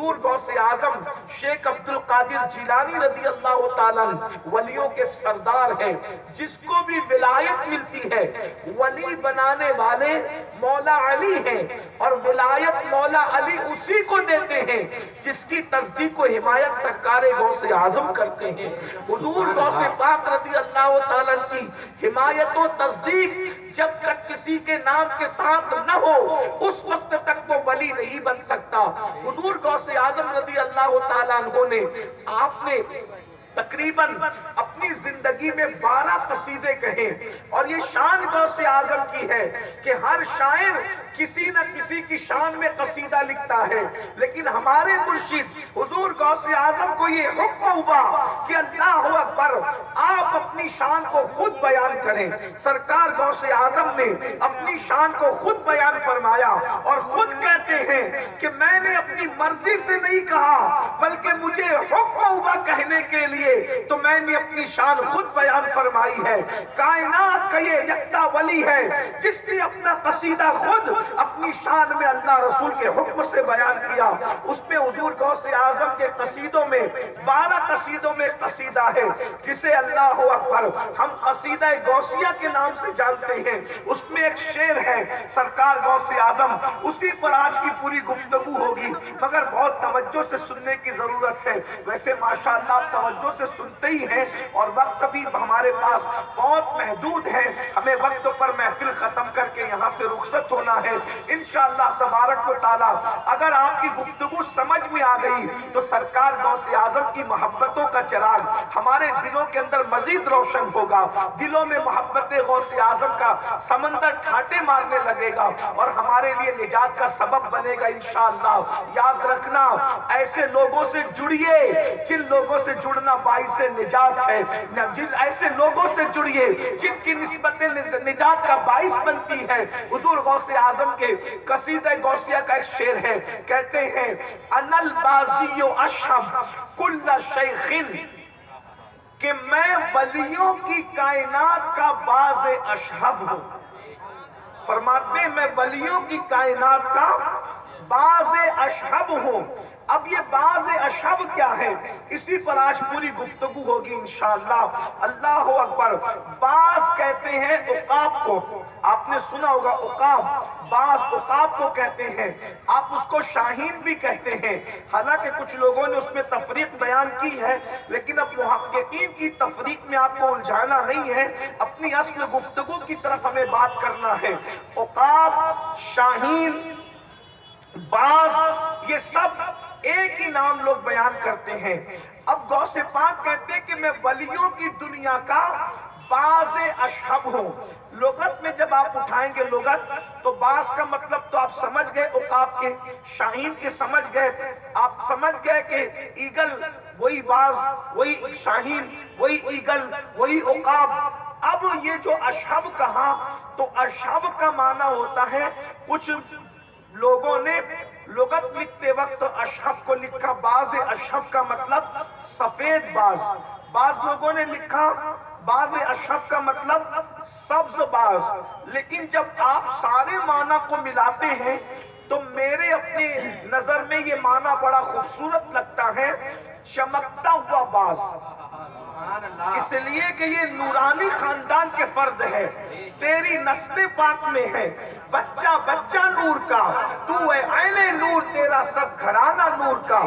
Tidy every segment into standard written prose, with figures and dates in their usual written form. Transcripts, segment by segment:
حضور غوث اعظم شیخ عبد القادر جیلانی رضی اللہ تعالیٰ ولیوں کے سردار ہیں. جس کو بھی ولایت ملتی ہے ولی بنانے والے مولا علی ہیں، اور ولایت مولا علی اسی کو دیتے ہیں جس کی تصدیق و حمایت سرکار غوث اعظم کرتے ہیں. حضور غوث پاک رضی اللہ تعالیٰ کی حمایت و تصدیق جب تک کسی کے نام کے ساتھ نہ ہو اس وقت تک وہ ولی نہیں بن سکتا. حضور غوث اعظم رضی اللہ تعالیٰ عنہ نے آپ نے تقریباً اپنی زندگی میں 12 قصیدے کہے، اور یہ شان غوث اعظم کی ہے کہ ہر شاعر کسی نہ کسی کی شان میں قصیدہ لکھتا ہے، لیکن ہمارے مرشد حضور غوث اعظم کو یہ حکم ہوا کہ اللہ اکبر آپ اپنی شان کو خود بیان کریں. سرکار غوث اعظم نے اپنی شان کو خود بیان فرمایا اور خود کہتے ہیں کہ میں نے اپنی مرضی سے نہیں کہا بلکہ مجھے حکم ہوا کہنے کے لیے تو میں نے اپنی شان خود بیان فرمائی ہے. کائنات کا یہ یکتا ولی ہے جس نے اپنا قصیدہ خود اپنی شان میں اللہ رسول کے حکم سے بیان کیا. اس میں حضور غوث اعظم کے قصیدوں میں 12 قصیدوں میں قصیدہ ہے جسے اللہ اکبر ہم قصیدہ غوثیہ کے نام سے جانتے ہیں. اس میں ایک شعر ہے سرکار غوث اعظم، اسی پر آج کی پوری گفتگو ہوگی مگر بہت توجہ سے سننے کی ضرورت ہے. ویسے ماشاءاللہ آپ توجہ سے سنتے ہی ہیں اور وقت بھی ہمارے پاس بہت محدود ہے، ہمیں وقت پر محفل ختم کر کے یہاں سے رخصت ہونا ہے. انشاءاللہ تبارک و تعالی اگر آپ کی گفتگو سمجھ میں آ گئی تو سرکار غوث اعظم کی محبتوں کا چراغ ہمارے دلوں کے اندر مزید روشن ہوگا. دلوں میں محبت غوث اعظم کا سمندر ٹھاٹے مارنے لگے گا اور ہمارے لیے نجات کا سبب بنے گا انشاءاللہ. یاد رکھنا ایسے لوگوں سے جڑیے جن لوگوں سے جڑنا باعث نجات ہے، جن ایسے لوگوں سے جڑیے جن کی نسبت نجات کا باعث بنتی ہے. حضور غوث اعظم کے قصیدہ غوثیہ کا ایک شعر ہے، کہتے ہیں انا البازی اشہب کل شیخ، کہ میں ولیوں کی کائنات کا باز اشہب ہوں. فرماتے ہیں میں ولیوں کی کائنات کا باز اشہب ہوں. اب یہ باز اشہب کیا ہے اسی پر آج پوری گفتگو ہوگی انشاءاللہ. اللہ اکبر. باز کہتے ہیں عقاب کو، آپ نے سنا ہوگا عقاب، باز عقاب کو کہتے ہیں. آپ اس کو شاہین بھی کہتے ہیں، حالانکہ کچھ لوگوں نے اس میں تفریق بیان کی ہے لیکن اب محققین کی تفریق میں آپ کو الجھانا نہیں ہے، اپنی اصل گفتگو کی طرف ہمیں بات کرنا ہے. عقاب، شاہین، باز، یہ سب ایک ہی نام لوگ بیان کرتے ہیں. اب غوث پاک کہتے ہیں کہ میں ولیوں کی دنیا کا باز اشہب ہوں. لغت میں جب آپ اٹھائیں گے لغت تو باز کا مطلب تو آپ سمجھ گئے عقاب کے، شاہین کے سمجھ گئے، آپ سمجھ گئے کہ ایگل وہی باز، وہی شاہین، وہی ایگل، وہی عقاب. اب یہ جو اشہب کہا تو اشہب کا معنی ہوتا ہے، کچھ لوگوں نے لغت لکھتے وقت اشہب کو لکھا باز اشہب کا مطلب سفید باز، بعض لوگوں نے لکھا باز اشہب کا مطلب سبز باز. لیکن جب آپ سارے معنی کو ملاتے ہیں تو میرے اپنے نظر میں یہ معنی بڑا خوبصورت لگتا ہے، چمکتا ہوا باز. اس لیے کہ یہ نورانی خاندان کے فرد ہے، تیری نسل پاک میں ہے بچہ بچہ نور کا، تو ہے عین نور، تیرا سب گھرانہ نور کا.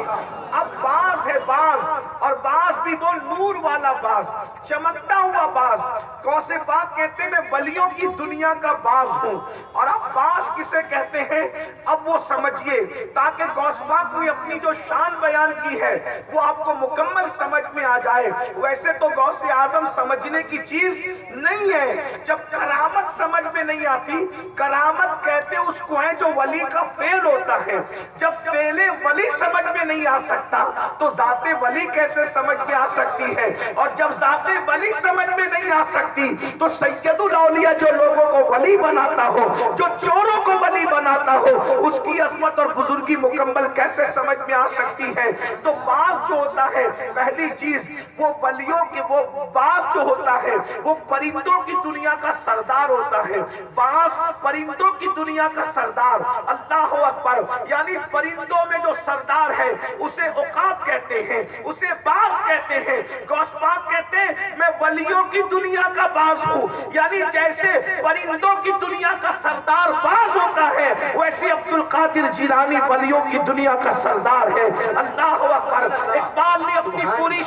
اب باز ہے باز، اور باز بھی وہ نور والا باز، چمکتا ہوا باز. غوث پاک کہتے ہیں میں ولیوں کی دنیا کا باز ہوں. اور اب باز کسے کہتے ہیں اب وہ سمجھیے، تاکہ غوث پاک نے اپنی جو شان بیان کی ہے وہ آپ کو مکمل سمجھ میں آ جائے. ویسے تو غوث اعظم سمجھنے کی چیز نہیں ہے، جب کرامت سمجھ میں نہیں آتی، کرامت کہتے اس کو ہے جو ولی کا فعل ہوتا ہے. جب فعل ولی سمجھ میں نہیں آ سکتا تو ذات ولی کیسے سمجھ میں آ سکتی ہے؟ اور جب ذات ولی سمجھ میں نہیں آ سکتی تو سید الاولیاء جو لوگوں کو ولی بناتا ہو، جو چوروں کو ولی بناتا ہو، اس کی عظمت اور بزرگی مکمل کیسے سمجھ میں آ سکتی ہے؟ تو باز جو ہوتا ہے پہلی چیز وہ ولیوں کے، وہ باز جو ہوتا ہے وہ پرندوں کی دنیا کا سردار ہوتا ہے. باز پرندوں کی دنیا کا سردار، اللہ اکبر. یعنی پرندوں میں جو سردار ہے اسے عقاب کہتے ہیں، اسے باز کہتے ہیں۔ غوث پاک کہتے ہیں میں ولیوں کی دنیا کا باز ہوں، یعنی جیسے پرندوں کی دنیا کا سردار باز ہوتا ہے، ویسے عبد القادر جیلانی ولیوں کی دنیا کا سردار ہے۔ اللہ اکبر۔ اقبال نے اپنی پوری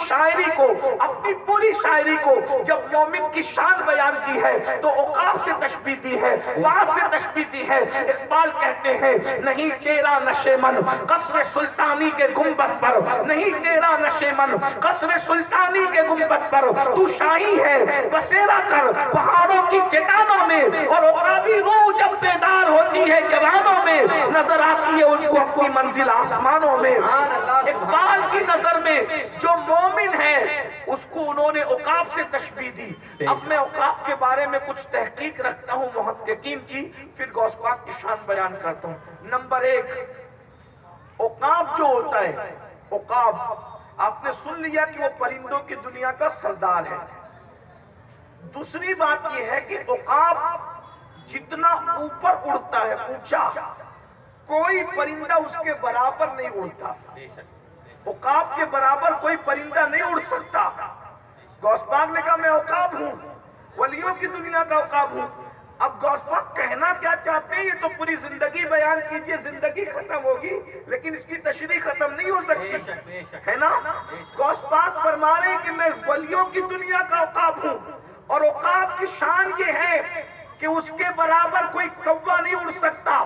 شاعری کو جب مومن کی شان بیان کی ہے تو عقاب سے تشبیہ دی ہے، باز سے تشبیہ دی ہے۔ اقبال کہتے ہیں نہیں تیرا نشے من قصر سلطانی کے گنبد پر، نہیں تیرا نشے من قصر سلطانی کے گنبد پر، تو شاہی ہے بسیرا کر پہاڑوں کی چٹانوں میں، اور عقابی روح جب بیدار ہوتی ہے جوانوں میں، نظر آتی ہے ان کو اپنی منزل آسمانوں میں۔ اقبال کی نظر میں جو مومن ہے اس کو انہوں نے عقاب سے تشبیہ دی۔ اب میں عقاب کے بارے میں کچھ تحقیق رکھتا ہوں محققین کی، پھر غوث پاک کی شان بیان کرتا ہوں۔ نمبر 1، عقاب جو ہوتا ہے، عقاب آپ نے سن لیا کہ وہ پرندوں کی دنیا کا سردار ہے۔ دوسری بات یہ ہے کہ عقاب جتنا اوپر اڑتا ہے، اونچا، کوئی پرندہ اس کے برابر نہیں اڑتا۔ عقاب کے برابر کوئی پرندہ نہیں اڑ سکتا۔ غوث پاک نے کہا میں عقاب ہوں، ولیوں کی دنیا کا عقاب ہوں۔ اب غوث پاک کہنا کیا چاہتے ہیں یہ تو پوری زندگی بیان کیجئے، زندگی ختم ہوگی لیکن اس کی تشریح ختم نہیں ہو سکتی ہے نا۔ غوث پاک فرما رہے ہیں کہ میں ولیوں کی دنیا کا عقاب ہوں، اور عقاب کی شان یہ ہے کہ اس کے برابر کوئی کوا نہیں اڑ سکتا،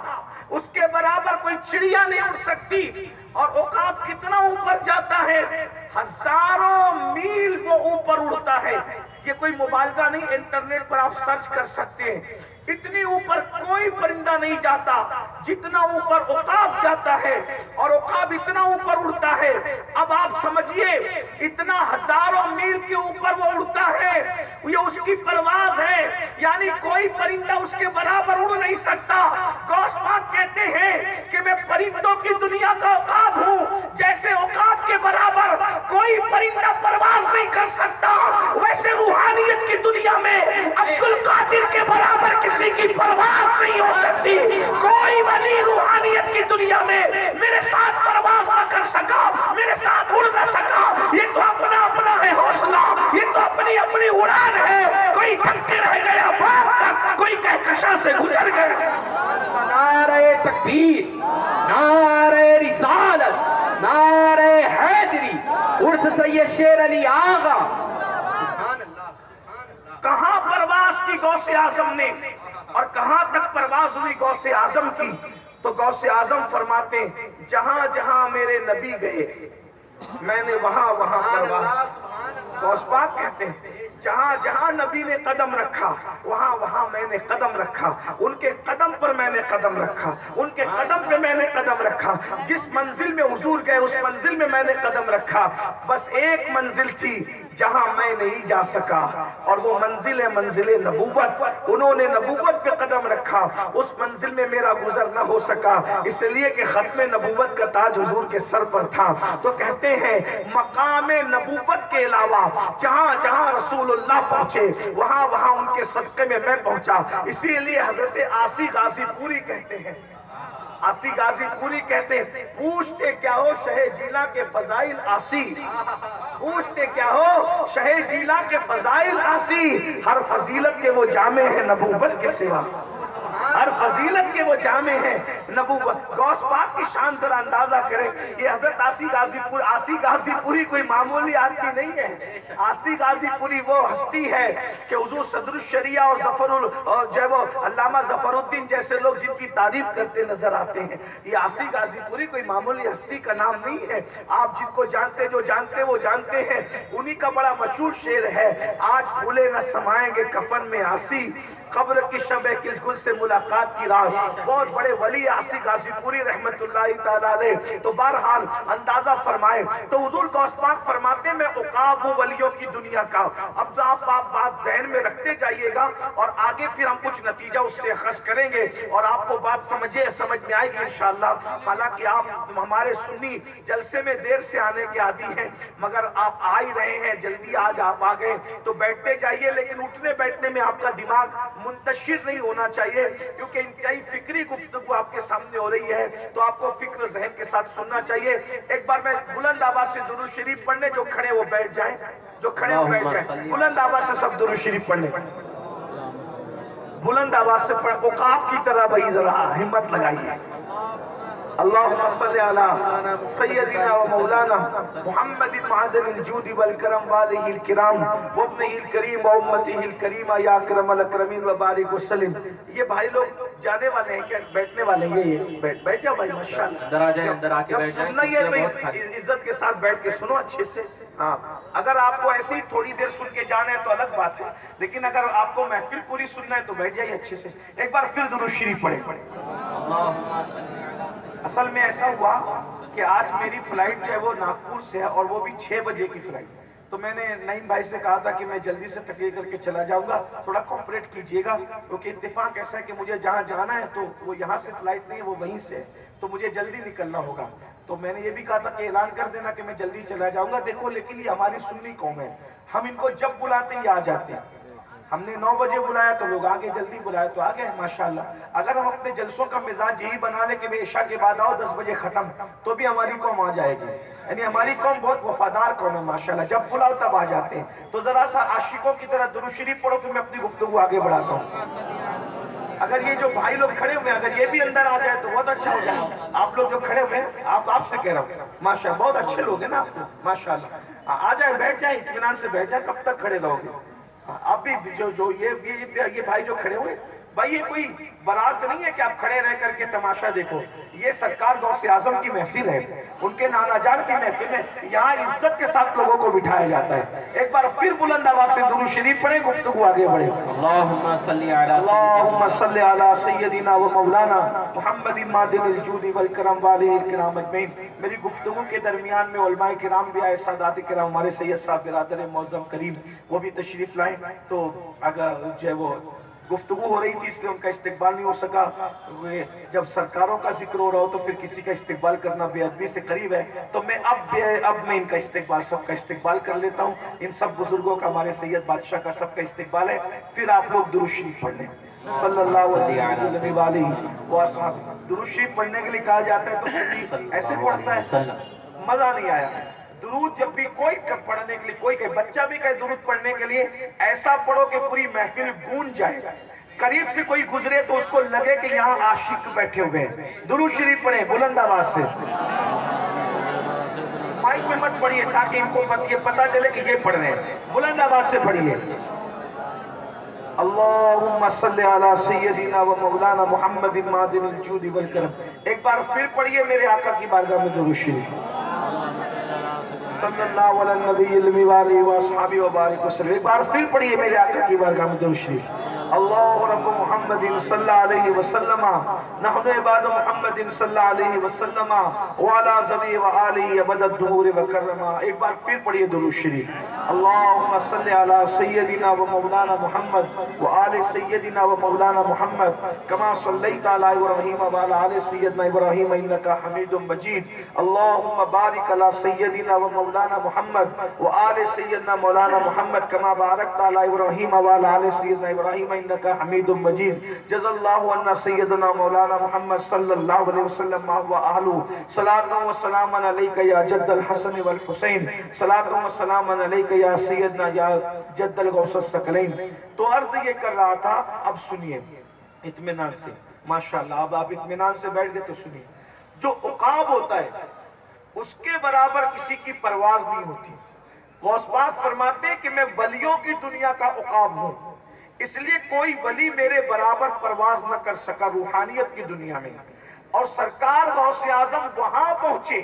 اس کے برابر کوئی چڑیا نہیں اڑ سکتی۔ اور عقاب کتنا اوپر جاتا ہے، ہزاروں میل وہ اوپر اڑتا ہے۔ یہ کوئی مبالغہ نہیں، انٹرنیٹ پر آپ سرچ کر سکتے ہیں۔ اتنی اوپر کوئی پرندہ نہیں جاتا جتنا اوپر عقاب جاتا ہے، اور عقاب اتنا اوپر اڑتا ہے۔ اب آپ سمجھیے اتنا ہزاروں میل کے اوپر وہ اڑتا ہے، یہ اس کی پرواز ہے، یعنی کوئی پرندہ اس کے برابر اڑ نہیں سکتا۔ غوث پاک کہتے ہیں کہ میں پرندوں کی دنیا کا عقاب ہوں، جیسے عقاب کے برابر کوئی پرندہ پرواز نہیں کر سکتا، ویسے روحانیت کی دنیا میں عبد القادر کے برابر کسی کی پرواز نہیں ہو سکتی۔ کوئی ولی روحانیت کی دنیا میں میرے ساتھ پرواز نہ کر سکا، میرے ساتھ اڑ نہ سکا۔ یہ تو اپنا اپنا ہے حوصلہ، یہ تو اپنی اپنی اڑان ہے۔ کوئی تھک کے رہ گیا باپ تک، کوئی کہکشاں سے گزر گیا۔ نعرہ تکبیر، نعرہ رسالت، نعرہ حیدری، عرس سید شیر علی آغا۔ کہاں پرواز کی غوث اعظم نے، اور کہاں تک پرواز ہوئی غوث اعظم کی؟ تو غوث اعظم فرماتے ہیں جہاں جہاں میرے نبی گئے میں نے وہاں وہاں پرواز۔ غوث پاک کہتے ہیں جہاں جہاں نبی نے قدم رکھا وہاں وہاں میں نے قدم رکھا، ان کے قدم پر میں نے قدم رکھا، ان کے قدم پہ میں نے قدم رکھا۔ جس منزل میں حضور گئے اس منزل میں نے قدم رکھا۔ بس ایک منزل تھی جہاں میں نہیں جا سکا، اور وہ منزل ہے منزل نبوت۔ انہوں نے نبوت پہ قدم رکھا، اس منزل میں میرا گزر نہ ہو سکا، اس لیے کہ ختم نبوت کا تاج حضور کے سر پر تھا۔ تو کہتے ہیں مقام نبوت کے علاوہ جہاں جہاں رسول اللہ پہنچے وہاں وہاں ان کے صدقے میں پہنچا۔ اسی لیے حضرت عاصی غازی پوری کہتے ہیں، عاصی غازی پوری کہتے ہیں پوچھتے کیا ہو شہ جیلا کے فضائل عاصی، پوچھتے کیا ہو شہ جیلا کے فضائل عاصی، ہر فضیلت کے وہ جامع ہیں نبوت کے سوا، ہر فضیلت کے وہ جامع ہیں نبوت۔ غوث پاک کی شان ذرا اندازہ کریں، یہ حضرت عاصی غازی پوری کوئی معمولی آدمی نہیں ہے۔ عاصی غازی پوری وہ ہستی ہے کہ حضور صدر الشریعہ اور جو وہ علامہ ظفر الدین جیسے لوگ جن کی تعریف کرتے نظر آتے ہیں۔ یہ عاصی غازی پوری کوئی معمولی ہستی کا نام نہیں ہے۔ آپ جن کو جانتے جو جانتے وہ جانتے ہیں، انہی کا بڑا مشہور شعر ہے آج بھولے نہ سمائیں گے کفن میں عاصی، قبر کی شب کس گل سے ملاقات کی رات۔ بہت بڑے ولی عاصی غازی پوری رحمت اللہ تعالیٰ علیہ۔ تو بہرحال اندازہ فرمائیں تو حضور غوث پاک فرماتے میں عقاب ہوں ولیوں کی دنیا کا۔ اب آپ بات ذہن میں رکھتے جائیے گا، اور آگے پھر ہم کچھ نتیجہ اس سے اخذ کریں گے اور آپ کو بات سمجھ میں آئے گی انشاءاللہ۔ حالانکہ آپ ہمارے سنی جلسے میں دیر سے آنے کے عادی ہیں، مگر آپ آ ہی رہے ہیں، جلدی آج آپ آ گئے تو بیٹھتے جائیے، لیکن اٹھنے بیٹھنے میں آپ کا دماغ منتشر نہیں ہونا چاہیے۔ کیونکہ انتہائی فکری گفتگو آپ کے سامنے ہو رہی ہے تو آپ کو فکر ذہن کے ساتھ سننا چاہیے. ایک بار میں بلند آواز سے درود شریف پڑھنے، جو کھڑے وہ بیٹھ جائیں، جو کھڑے وہ بیٹھ جائیں. بلند آواز سے سب درود شریف پڑھنے، بلند آواز سے پڑھ، عقاب کی طرح بھائی ذرا ہمت لگائیے. اللہم صلی علی سیدنا و مولانا محمد معدن الجود والکرم والہ الکرام وابنہ الکریم و امتہ الکریمہ یا اکرم الاکرمین و بارک وسلم. یہ بھائی لوگ جانے والے ہیں کیا بیٹھنے والے ہیں؟ یہ بیٹھ جاؤ بھائی ماشاءاللہ. اندر آ جائیں، اندر آ کے بیٹھ جائیں. سننا یہ تو عزت کے ساتھ بیٹھ کے سنو اچھے سے. ہاں اگر آپ کو ایسی تھوڑی دیر سن کے جانا ہے تو الگ بات ہے، لیکن اگر آپ کو محفل پوری سننا ہے تو بیٹھ جائیے اچھے سے. ایک بار پھر درود شریف پڑھیں. اصل میں ایسا ہوا کہ آج میری فلائٹ جو ہے وہ ناگپور سے ہے اور وہ بھی 6 بجے کی فلائٹ. تو میں نے نعیم بھائی سے کہا تھا کہ میں جلدی سے تقریر کر کے چلا جاؤں گا، تھوڑا کوپریٹ کیجئے گا، کیونکہ اتفاق ایسا ہے کہ مجھے جہاں جانا ہے تو وہ یہاں سے فلائٹ نہیں ہے، وہ وہیں سے ہے، تو مجھے جلدی نکلنا ہوگا. تو میں نے یہ بھی کہا تھا کہ اعلان کر دینا کہ میں جلدی چلا جاؤں گا. دیکھو لیکن یہ ہماری سنی قوم ہے، ہم ان کو جب بلاتے ہیں یہ آ جاتے ہیں. ہم نے 9 بجے بلایا تو لوگ آگے، جلدی بلایا تو آگے ماشاءاللہ. اگر ہم اپنے جلسوں کا مزاج یہی بنا لیں کہ میں عشاء کے بعد آؤ 10 بجے ختم، تو بھی ہماری قوم آ جائے گی. یعنی ہماری قوم بہت وفادار قوم ہے ماشاءاللہ، جب بلاؤ تب آ جاتے ہیں. تو ذرا سا عاشقوں کی طرح درود شریف پڑھو، پھر میں اپنی گفتگو آگے بڑھاتا ہوں. اگر یہ جو بھائی لوگ کھڑے ہوئے ہیں اگر یہ بھی اندر آ جائے تو بہت اچھا ہو جائے. آپ لوگ جو کھڑے ہوئے ہیں آپ سے کہہ رہا ہوں ماشاءاللہ، بہت اچھے لوگ ہیں نا آپ لوگ ماشاءاللہ. آ جائیں، بیٹھ جائیں، اطمینان سے بیٹھ جائیں. کب تک کھڑے رہو گے؟ اب بھی جو یہ بھائی جو کھڑے ہوئے، بھائی یہ کوئی برات نہیں ہے کہ آپ کھڑے رہ کر کے تماشا دیکھو. یہ سرکار غوث اعظم کی محفل ہے، ان کے نانا جان کی محفل ہے، یہاں عزت کے ساتھ لوگوں کو بٹھایا جاتا ہے. ایک بار پھر بلند آواز سے درود شریف پڑھیں، گفتگو آگے بڑھے. اللہم صلی علی اللہم صلی علی سیدنا و مولانا محمد معدن الجود والکرم والہ الکرام اجمعین. میری گفتگو کے درمیان میں علماء کرام بھی آئے، سادات کرام، ہمارے سید صاحب برادر معظم کریم وہ بھی تشریف لائیں. تو اگر جو ہے وہ گفتگو ہو رہی تھی اس لیے ان کا استقبال نہیں ہو سکا. جب سرکاروں کا ذکر ہو رہا ہو تو پھر کسی کا استقبال کرنا بے ادبی سے قریب ہے. تو میں اب میں ان کا استقبال، سب کا استقبال کر لیتا ہوں. ان سب بزرگوں کا، ہمارے سید بادشاہ کا سب کا استقبال ہے. پھر آپ لوگ درود شریف پڑھ لیں. صلی اللہ علیہ وآلہ. درود شریف پڑھنے کے لیے کہا جاتا ہے تو ایسے پڑھتا ہے، مزہ نہیں آیا. درود جب بھی کوئی پڑھنے کے لیے، کوئی کہ بچہ بھی کہے درود پڑھنے کے لیے، ایسا پڑھو کہ پوری محفل گونج جائے. قریب سے کوئی گزرے تو اس کو لگے کہ یہاں عاشق بیٹھے ہوئے ہیں. درود شریف پڑھیں بلند آواز سے. مائک میں مت پڑھیے تاکہ ان کو یہ پتا چلے کہ یہ پڑھ رہے ہیں. بلند آواز سے پڑھیے. اللہم صلی علی سیدنا و مولانا محمد معدن الجود والکرم. ایک بار پھر پڑھیے میرے آقا کی بارگاہ میں درود شریف. صلی اللہ علیہ نبی المی والہ واصحابہ وبارک وسلم. ایک بار پھر پڑھیے میرے آقا کی بارگاہ میں درود شریف. اللہ رب محمد صلی اللہ علیہ وسلم نحن عباد محمد صلی اللہ علیہ وسلم وعلا ذوی وآلہ ابد الدہور وکرما. ایک بار پھر پڑھیے درود شریف. اللہم صلی علی سیدنا و مولانا محمد وآل سیدنا و مولانا محمد کما صلیت علی ابراہیم وعلی آل سیدنا ابراہیم انکا حمید مجید. اللہم بارک علی سیدنا و مولانا محمد وآل سیدنا مولانا محمد کما بارکت علی ابراہیم وعلی آل سیدنا ابراہیم انکا حمید مجید. جزا اللہ عنا سیدنا مولانا محمد صلی اللہ علیہ وسلم و آلہ. صلاة و سلام علیکہ یا جد الحسن والحسین. صلاة و سلام علیکہ یا سیدنا یا جد الغوث الثقلین. تو عرض یہ کر رہا تھا، اب سنیے اطمینان سے ماشاءاللہ. اب آپ اطمینان سے بیٹھ گئے تو سنیے. جو عقاب ہوتا ہے اس کے برابر کسی کی پرواز نہیں ہوتی. غوث پاک فرماتے ہیں کہ میں ولیوں کی دنیا کا عقاب ہوں، اس لیے کوئی ولی میرے برابر پرواز نہ کر سکا روحانیت کی دنیا میں. اور سرکار غوث اعظم وہاں پہنچے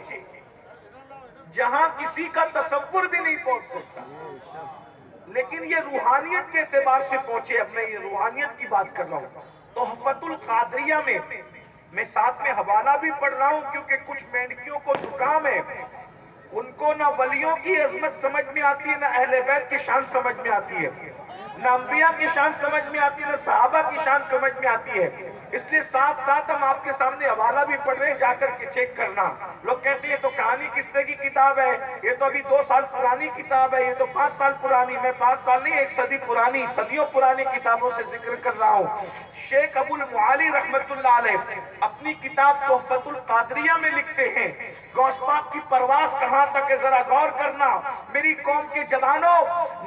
جہاں کسی کا تصور بھی نہیں پہنچ سکتا، لیکن یہ روحانیت کے اعتبار سے پہنچے. اب میں یہ روحانیت کی بات کر رہا ہوں. تحفۃ القادریہ میں ساتھ میں حوالہ بھی پڑھ رہا ہوں کیونکہ کچھ مینڈکیوں کو زکام ہے. ان کو نہ ولیوں کی عظمت سمجھ میں آتی ہے، نہ اہل بیت کی شان سمجھ میں آتی ہے، نہ انبیاء کی شان سمجھ میں آتی ہے، نہ صحابہ کی شان سمجھ میں آتی ہے. اس لیے ساتھ ساتھ ہم آپ کے سامنے حوالہ بھی پڑھ رہے ہیں، جا کر کے چیک کرنا۔ لوگ کہتے ہیں یہ تو کہانی قصے کی کتاب ہے، یہ تو ابھی 2 سال پرانی کتاب ہے، یہ تو 5 سال پرانی۔ میں 5 سال نہیں، 1 صدی پرانی، صدیوں پرانی کتابوں سے ذکر کر رہا ہوں۔ شیخ ابو المعالی رحمت اللہ علیہ اپنی کتاب تحفۃ القادریہ میں لکھتے ہیں غوث پاک کی پرواز کہاں تک ہے، ذرا غور کرنا۔ میری قوم کے جوانوں،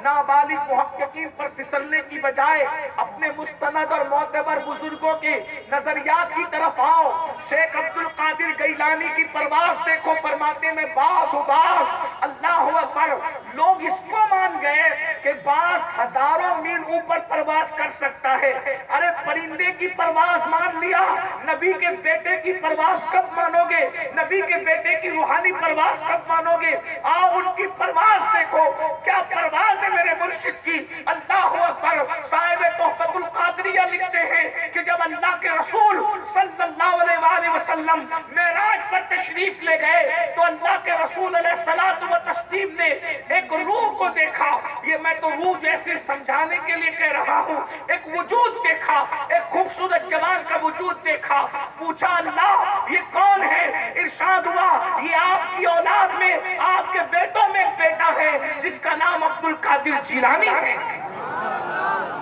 نابالغ محققین پر پھسلنے کی بجائے اپنے مستند اور معتبر بزرگوں کے نظریات کی طرف آؤ۔ شیخ عبد القادر گیلانی کی پرواز دیکھو، فرماتے میں باز و باز، اللہ اکبر، لوگ اس کو مان گئے کہ باز ہزاروں میل اوپر پرواز کر سکتا ہے۔ ارے پرندے کی پرواز مان لیا، نبی کے بیٹے کی پرواز کب مانو گے؟ نبی کے بیٹے کی روحانی پرواز کب مانو گے؟ آؤ ان کی پرواز دیکھو، کیا پرواز ہے میرے مرشد کی، اللہ اکبر۔ صاحب تحفۃ القادریہ لکھتے ہیں کہ جب اللہ کے رسول صلی اللہ علیہ وآلہ وسلم معراج پر تشریف لے گئے تو اللہ کے رسول علیہ الصلوۃ والتسلیم نے ایک روح کو دیکھا۔ یہ میں تو روح جیسے سمجھانے کے لیے کہہ رہا ہوں، ایک وجود دیکھا، ایک خوبصورت جوان کا وجود دیکھا۔ پوچھا اللہ یہ کون ہے؟ ارشاد ہوا یہ آپ کی اولاد میں، آپ کے بیٹوں میں ایک بیٹا ہے جس کا نام عبد القادر جیلانی ہے۔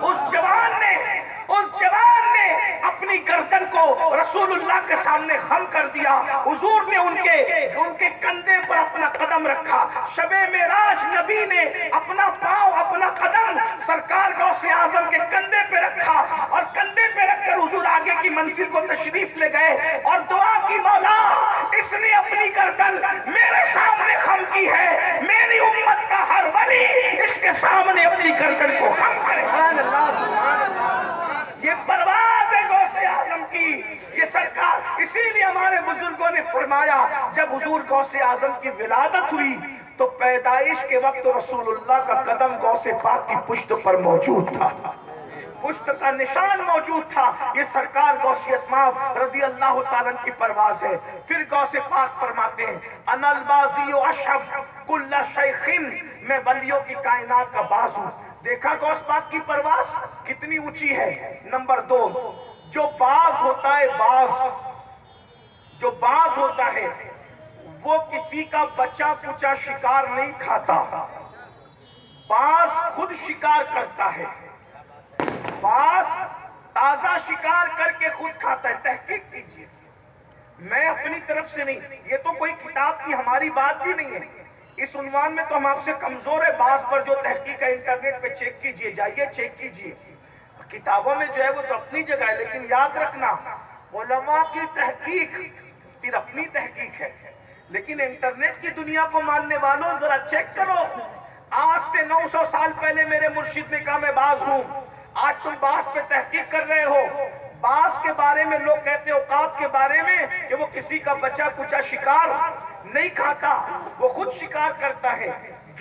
اس جوان نے اپنی گردن کو رسول اللہ کے سامنے خم کر دیا۔ حضور نے ان کے کندھے پر اپنا قدم رکھا۔ شب معراج نبی نے اپنا پاؤں، اپنا قدم سرکار غوث اعظم کے کندھے پہ رکھا، اور کندھے پہ رکھ کر حضور آگے کی منزل کو تشریف لے گئے اور دعا کی، مولا اس نے اپنی گردن میرے سامنے خم کی ہے، میری امت کا ہر ولی اس کے سامنے اپنی گردن کو خم کرے۔ یہ پرواز ہے غوث اعظم کی، یہ سرکار۔ اسی لیے ہمارے بزرگوں نے فرمایا جب حضور غوث اعظم کی ولادت ہوئی تو پیدائش کے وقت رسول اللہ کا قدم غوث پاک کی پشت پر موجود تھا، پشت کا نشان موجود تھا۔ یہ سرکار غوث اتمام رضی اللہ تعالیٰ کی پرواز ہے۔ پھر غوث پاک فرماتے ہیں انا البازی اشہب کل شیخ، میں ولیوں کی کائنات کا باز ہوں۔ دیکھا غوث پاک کی پرواز کتنی اونچی ہے۔ نمبر 2، جو باز ہوتا ہے، جو باز ہوتا ہے وہ کسی کا بچہ کچا شکار نہیں کھاتا، باز خود شکار کرتا ہے، باز تازہ شکار کر کے خود کھاتا ہے۔ تحقیق کیجئے، میں اپنی طرف سے نہیں، یہ تو کوئی کتاب کی ہماری بات بھی نہیں ہے، اس عنوان میں تو ہم آپ سے کمزور ہے۔ باز پر جو تحقیق ہے انٹرنیٹ پہ چیک کیجئے، جائیے چیک کیجئے۔ کتابوں میں جو ہے وہ تو اپنی جگہ ہے، لیکن یاد رکھنا علماء کی تحقیق پھر اپنی تحقیق ہے، لیکن انٹرنیٹ کی دنیا کو ماننے والوں ذرا چیک کرو۔ آج سے 900 سال پہلے میرے مرشد نے کہا میں باز ہوں، آج تم باز پہ تحقیق کر رہے ہو۔ باز کے بارے میں لوگ کہتے ہیں عقاب کے بارے میں کہ وہ کسی کا بچہ کچا شکار نہیں کھاتا، وہ خود شکار کرتا ہے۔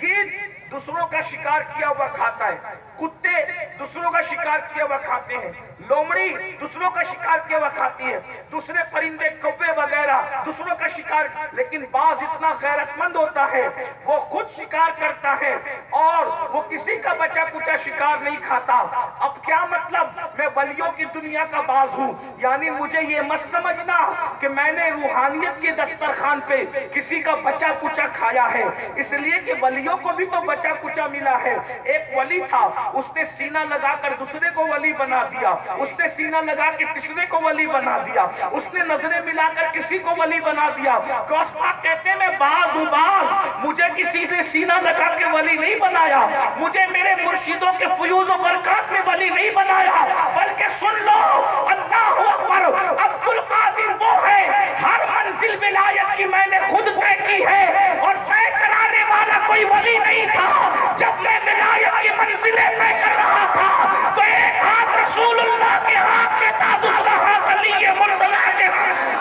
گیدڑ دوسروں کا شکار کیا ہوا کھاتا ہے، کتے دوسروں کا شکار کیا ہوا کھاتے ہیں، لومڑی دوسروں کا شکار کیا ہوا کھاتی ہے، دوسرے پرندے کوے وغیرہ دوسروں کا شکار۔ لیکن باز اتنا غیرت مند ہوتا ہے، وہ خود شکار کرتا ہے اور وہ کسی کا بچہ کچا شکار نہیں کھاتا۔ اب کیا مطلب؟ میں ولیوں کی دنیا کا باز ہوں، یعنی مجھے یہ مت سمجھنا کہ میں نے روحانیت کے دسترخوان پہ کسی کا بچہ کچا کھایا ہے، اس لیے کہ ولیوں کو بھی تو بچہ کچا ملا ہے۔ ایک ولی تھا، اس نے سینہ لگا کر دوسرے کو ولی بنا دیا، اس نے سینہ لگا کے تیسرے کو ولی بنا دیا، اس نے نظریں ملا کر کسی کو ولی بنا دیا۔ غوث پاک کہتے ہیں میں باز ہوں، باز، مجھے کسی نے سینہ لگا کے ولی نہیں بنایا، مجھے میرے مرشدوں کے فیوز و برکات میں ولی نہیں بنایا، بلکہ سن لو اللہ اکبر، عبد القادر وہ ہے، ہر منزل ولایت کی میں نے خود طے کی ہے، اور طے کرانے والا کوئی ولی نہیں تھا۔ جب میں ولایت کی منزلیں طے کر رہا تھا تو ایک ہاتھ رسول اللہ کے ہاتھ میں تھا، دوسرا ہاتھ علی مرتضیٰ کے ہاتھ میں۔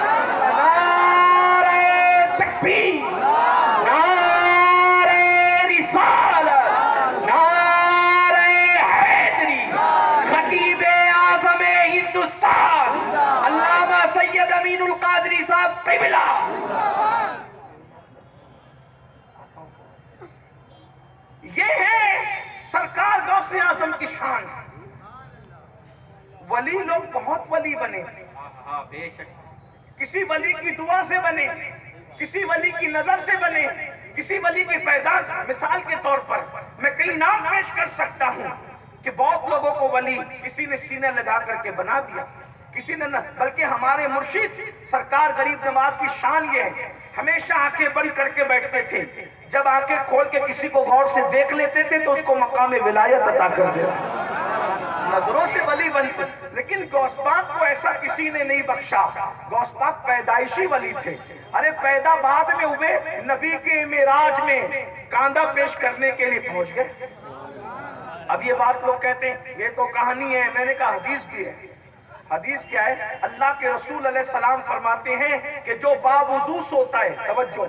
نعرہ تکبیر، نعرہ رسالت، نعرہ حیدری، خطیب اعظم ہندوستان علامہ سید امین القادری صاحب قبلہ۔ یہ ہے سرکار غوث اعظم کی شان۔ ولی لوگ بہت ولی بنے، ہاں بے شک کسی ولی کی دعا سے بنے، کسی ولی کی نظر سے بنے، کسی ولی کے فیضان سے۔ مثال کے طور پر میں کئی نام پیش کر سکتا ہوں کہ بہت لوگوں کو ولی کسی نے سینے لگا کر کے بنا دیا، کسی نے نہ، بلکہ ہمارے مرشد سرکار غریب نواز کی شان یہ ہے، ہمیشہ آنکھیں بند کر کے بیٹھتے تھے، جب آنکھیں کھول کے کسی کو غور سے دیکھ لیتے تھے تو اس کو مقام ولایت عطا کر دیتے، نظروں سے ولی بنتے۔ لیکن غوث پاک کو ایسا کسی نے نہیں بخشا، غوث پاک پیدائشی ولی تھے، ارے پیدا بعد میں ہوئے، نبی کے معراج میں کاندھا پیش کرنے کے لیے پہنچ گئے۔ اب یہ بات لوگ کہتے ہیں یہ تو کہانی ہے، میں نے کہا حدیث بھی ہے۔ حدیث کیا ہے؟ اللہ کے رسول علیہ السلام فرماتے ہیں کہ جو باوضو سوتا ہے، توجہ،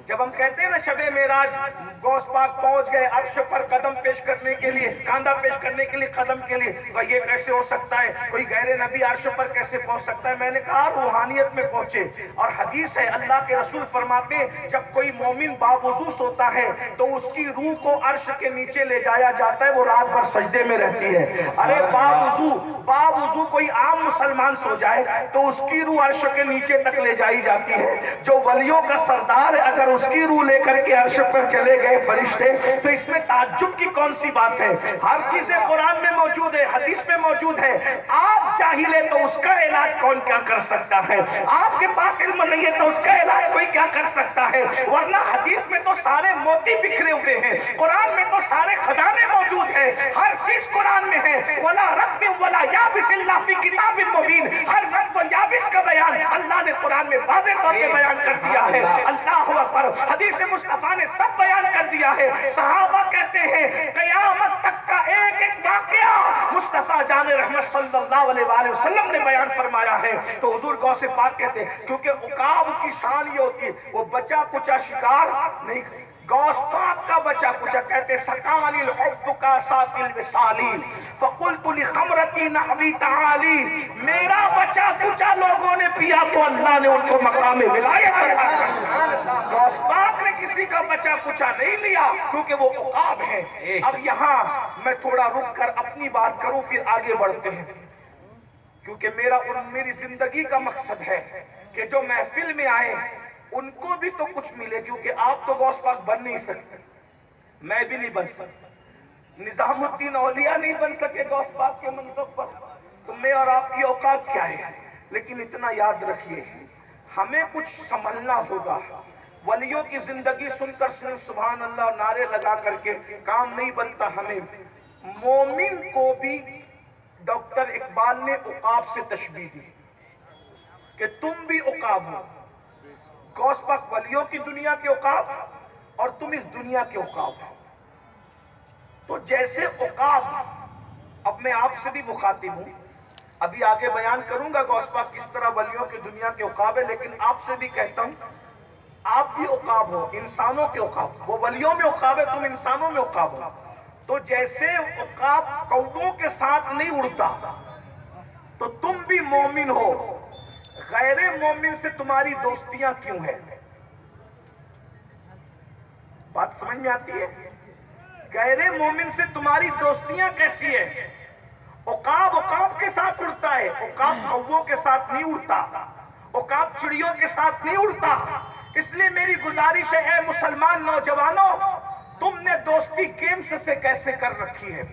جب ہم کہتے ہیں نا شب معراج غوث پاک پہنچ گئے عرش پر قدم پیش کرنے کے لیے، کاندھا پیش کرنے کے لیے، قدم کے لیے، یہ کیسے ہو سکتا ہے؟ کوئی غیر نبی عرش پر کیسے پہنچ سکتا ہے؟ میں نے کہا روحانیت میں پہنچے، اور حدیث ہے اللہ کے رسول فرماتے ہیں جب کوئی مومن باوضو سوتا ہے تو اس کی روح کو عرش کے نیچے لے جایا جاتا ہے، وہ رات بھر سجدے میں رہتی ہے۔ ارے باوضو کوئی عام مسلمان سو جائے تو اس کی روح عرش کے نیچے تک لے جائی جاتی ہے، جو ولیوں کا سردار ہے اگر اس کی روح لے کر کے عرش پر چلے گئے فرشتے، تو اس میں تعجب کی کون سی بات ہے؟ ہر چیزیں قرآن میں موجود ہے، حدیث میں موجود ہے، آپ جاہل ہے تو اس کا علاج کون کیا کر سکتا ہے؟ آپ کے پاس علم نہیں ہے تو اس کا علاج کوئی کیا کر سکتا ہے؟ ورنہ حدیث میں تو سارے موتی بکھرے ہوئے ہیں، قرآن میں تو سارے خزانے موجود ہیں، ہر چیز قرآن میں ہے۔ وَلَا رَطْبٍ وَلَا يَابِسٍ إِلَّا فِي كِتَابٍ مُبِينٍ، ہر رطب و یابس کا بیان اللہ نے قرآن میں واضح طور پہ بیان کر دیا ہے۔ اللہ اکبر، حدیث مصطفیٰ نے سب بیان کر دیا ہے۔ صحابہ کہتے ہیں قیامت تک کا ایک ایک واقعہ مصطفیٰ جان رحمت صلی اللہ علیہ وآلہ وسلم نے بیان فرمایا ہے۔ تو حضور غوث پاک کہتے ہیں کیونکہ عقاب کی شان یہ ہوتی ہے وہ بچا کچا شکار نہیں، غوث پاک کا بچا کچا کہتے سقانی الحب کا ساقی الوصالی فقلت لخمرتی نحوی تعالی، میرا بچا کچا لوگوں نے پیا تو اللہ نے ان کو مقام ولایت عطا کر۔ غوث پاک نے کسی کا بچا کچا نہیں لیا کیونکہ وہ عقاب ہے۔ اب یہاں میں تھوڑا رک کر اپنی بات کروں پھر آگے بڑھتے ہیں، کیونکہ میری زندگی کا مقصد ہے کہ جو محفل میں آئے ان کو بھی تو کچھ ملے، کیونکہ آپ تو غوث پاک بن نہیں سکتے، میں بھی نہیں بن سکتا، نظام الدین اولیاء نہیں بن سکے غوث پاک کے منصب پر، تو میں اور آپ کی اوقات کیا ہے؟ لیکن اتنا یاد رکھیے ہمیں کچھ سمجھنا ہوگا۔ ولیوں کی زندگی سن کر صرف سبحان اللہ نعرے لگا کر کے کام نہیں بنتا، ہمیں مومن کو بھی ڈاکٹر اقبال نے عقاب سے تشبیہ دی کہ تم بھی عقاب ہو، غوث پاک ولیوں کی دنیا کے عقاب اور تم اس دنیا کے عقاب ہو۔ تو جیسے عقاب، اب میں آپ سے بھی مخاطب ہوں، ابھی آگے بیان کروں گا غوث پاک کس طرح ولیوں کی دنیا کے عقاب ہے، لیکن آپ سے بھی کہتا ہوں آپ بھی عقاب ہو، انسانوں کے عقاب، وہ ولیوں میں عقاب ہے، تم انسانوں میں عقاب ہو۔ تو جیسے عقاب کووں کے ساتھ نہیں اڑتا تو تم بھی مومن ہو، غیر مومن سے تمہاری دوستیاں کیوں ہیں؟ بات سمجھ میں آتی ہے؟ غیر مومن سے تمہاری دوستیاں کیسی ہیں؟ عقاب کے ساتھ اڑتا ہے، عقاب کووں کے ساتھ نہیں اڑتا، عقاب چڑیوں کے ساتھ نہیں اڑتا۔ اس لیے میری گزارش ہے اے مسلمان نوجوانوں، تم نے دوستی گیمز سے کیسے کر رکھی ہے،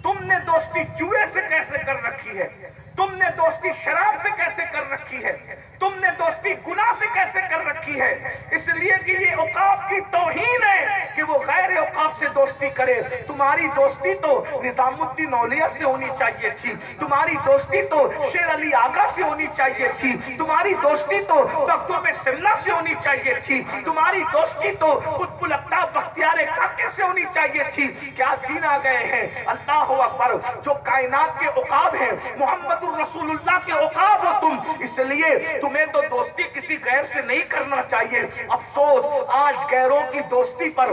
تم نے دوستی جوئے سے کیسے کر رکھی ہے، تم نے دوستی شراب سے کیسے کر رکھی ہے، تم نے دوستی گناہ سے کیسے کر رکھی ہے؟ اس لیے کہ یہ عقاب کی توہین ہے کہ وہ غیر عقاب سے دوستی کرے۔ تمہاری دوستی تو نظام الدین اولیاء سے ہونی چاہیے تھی، تمہاری دوستی تو شیر علی آغا سے ہونی چاہیے تھی، تمہاری دوستی تو مکتوب سمنہ سے ہونی چاہیے تھی، تمہاری دوستی تو قطب الاقطاب بختیار کاکڑ سے ہونی چاہیے تھی۔ کیا دن آ گئے ہیں، اللہ اکبر، جو کائنات کے عقاب ہیں، محمد رسول اللہ کے عقاب ہو تم، اس لیے تمہیں تو دوستی کسی غیر سے نہیں کرنا چاہیے۔ افسوس آج غیروں کی دوستی پر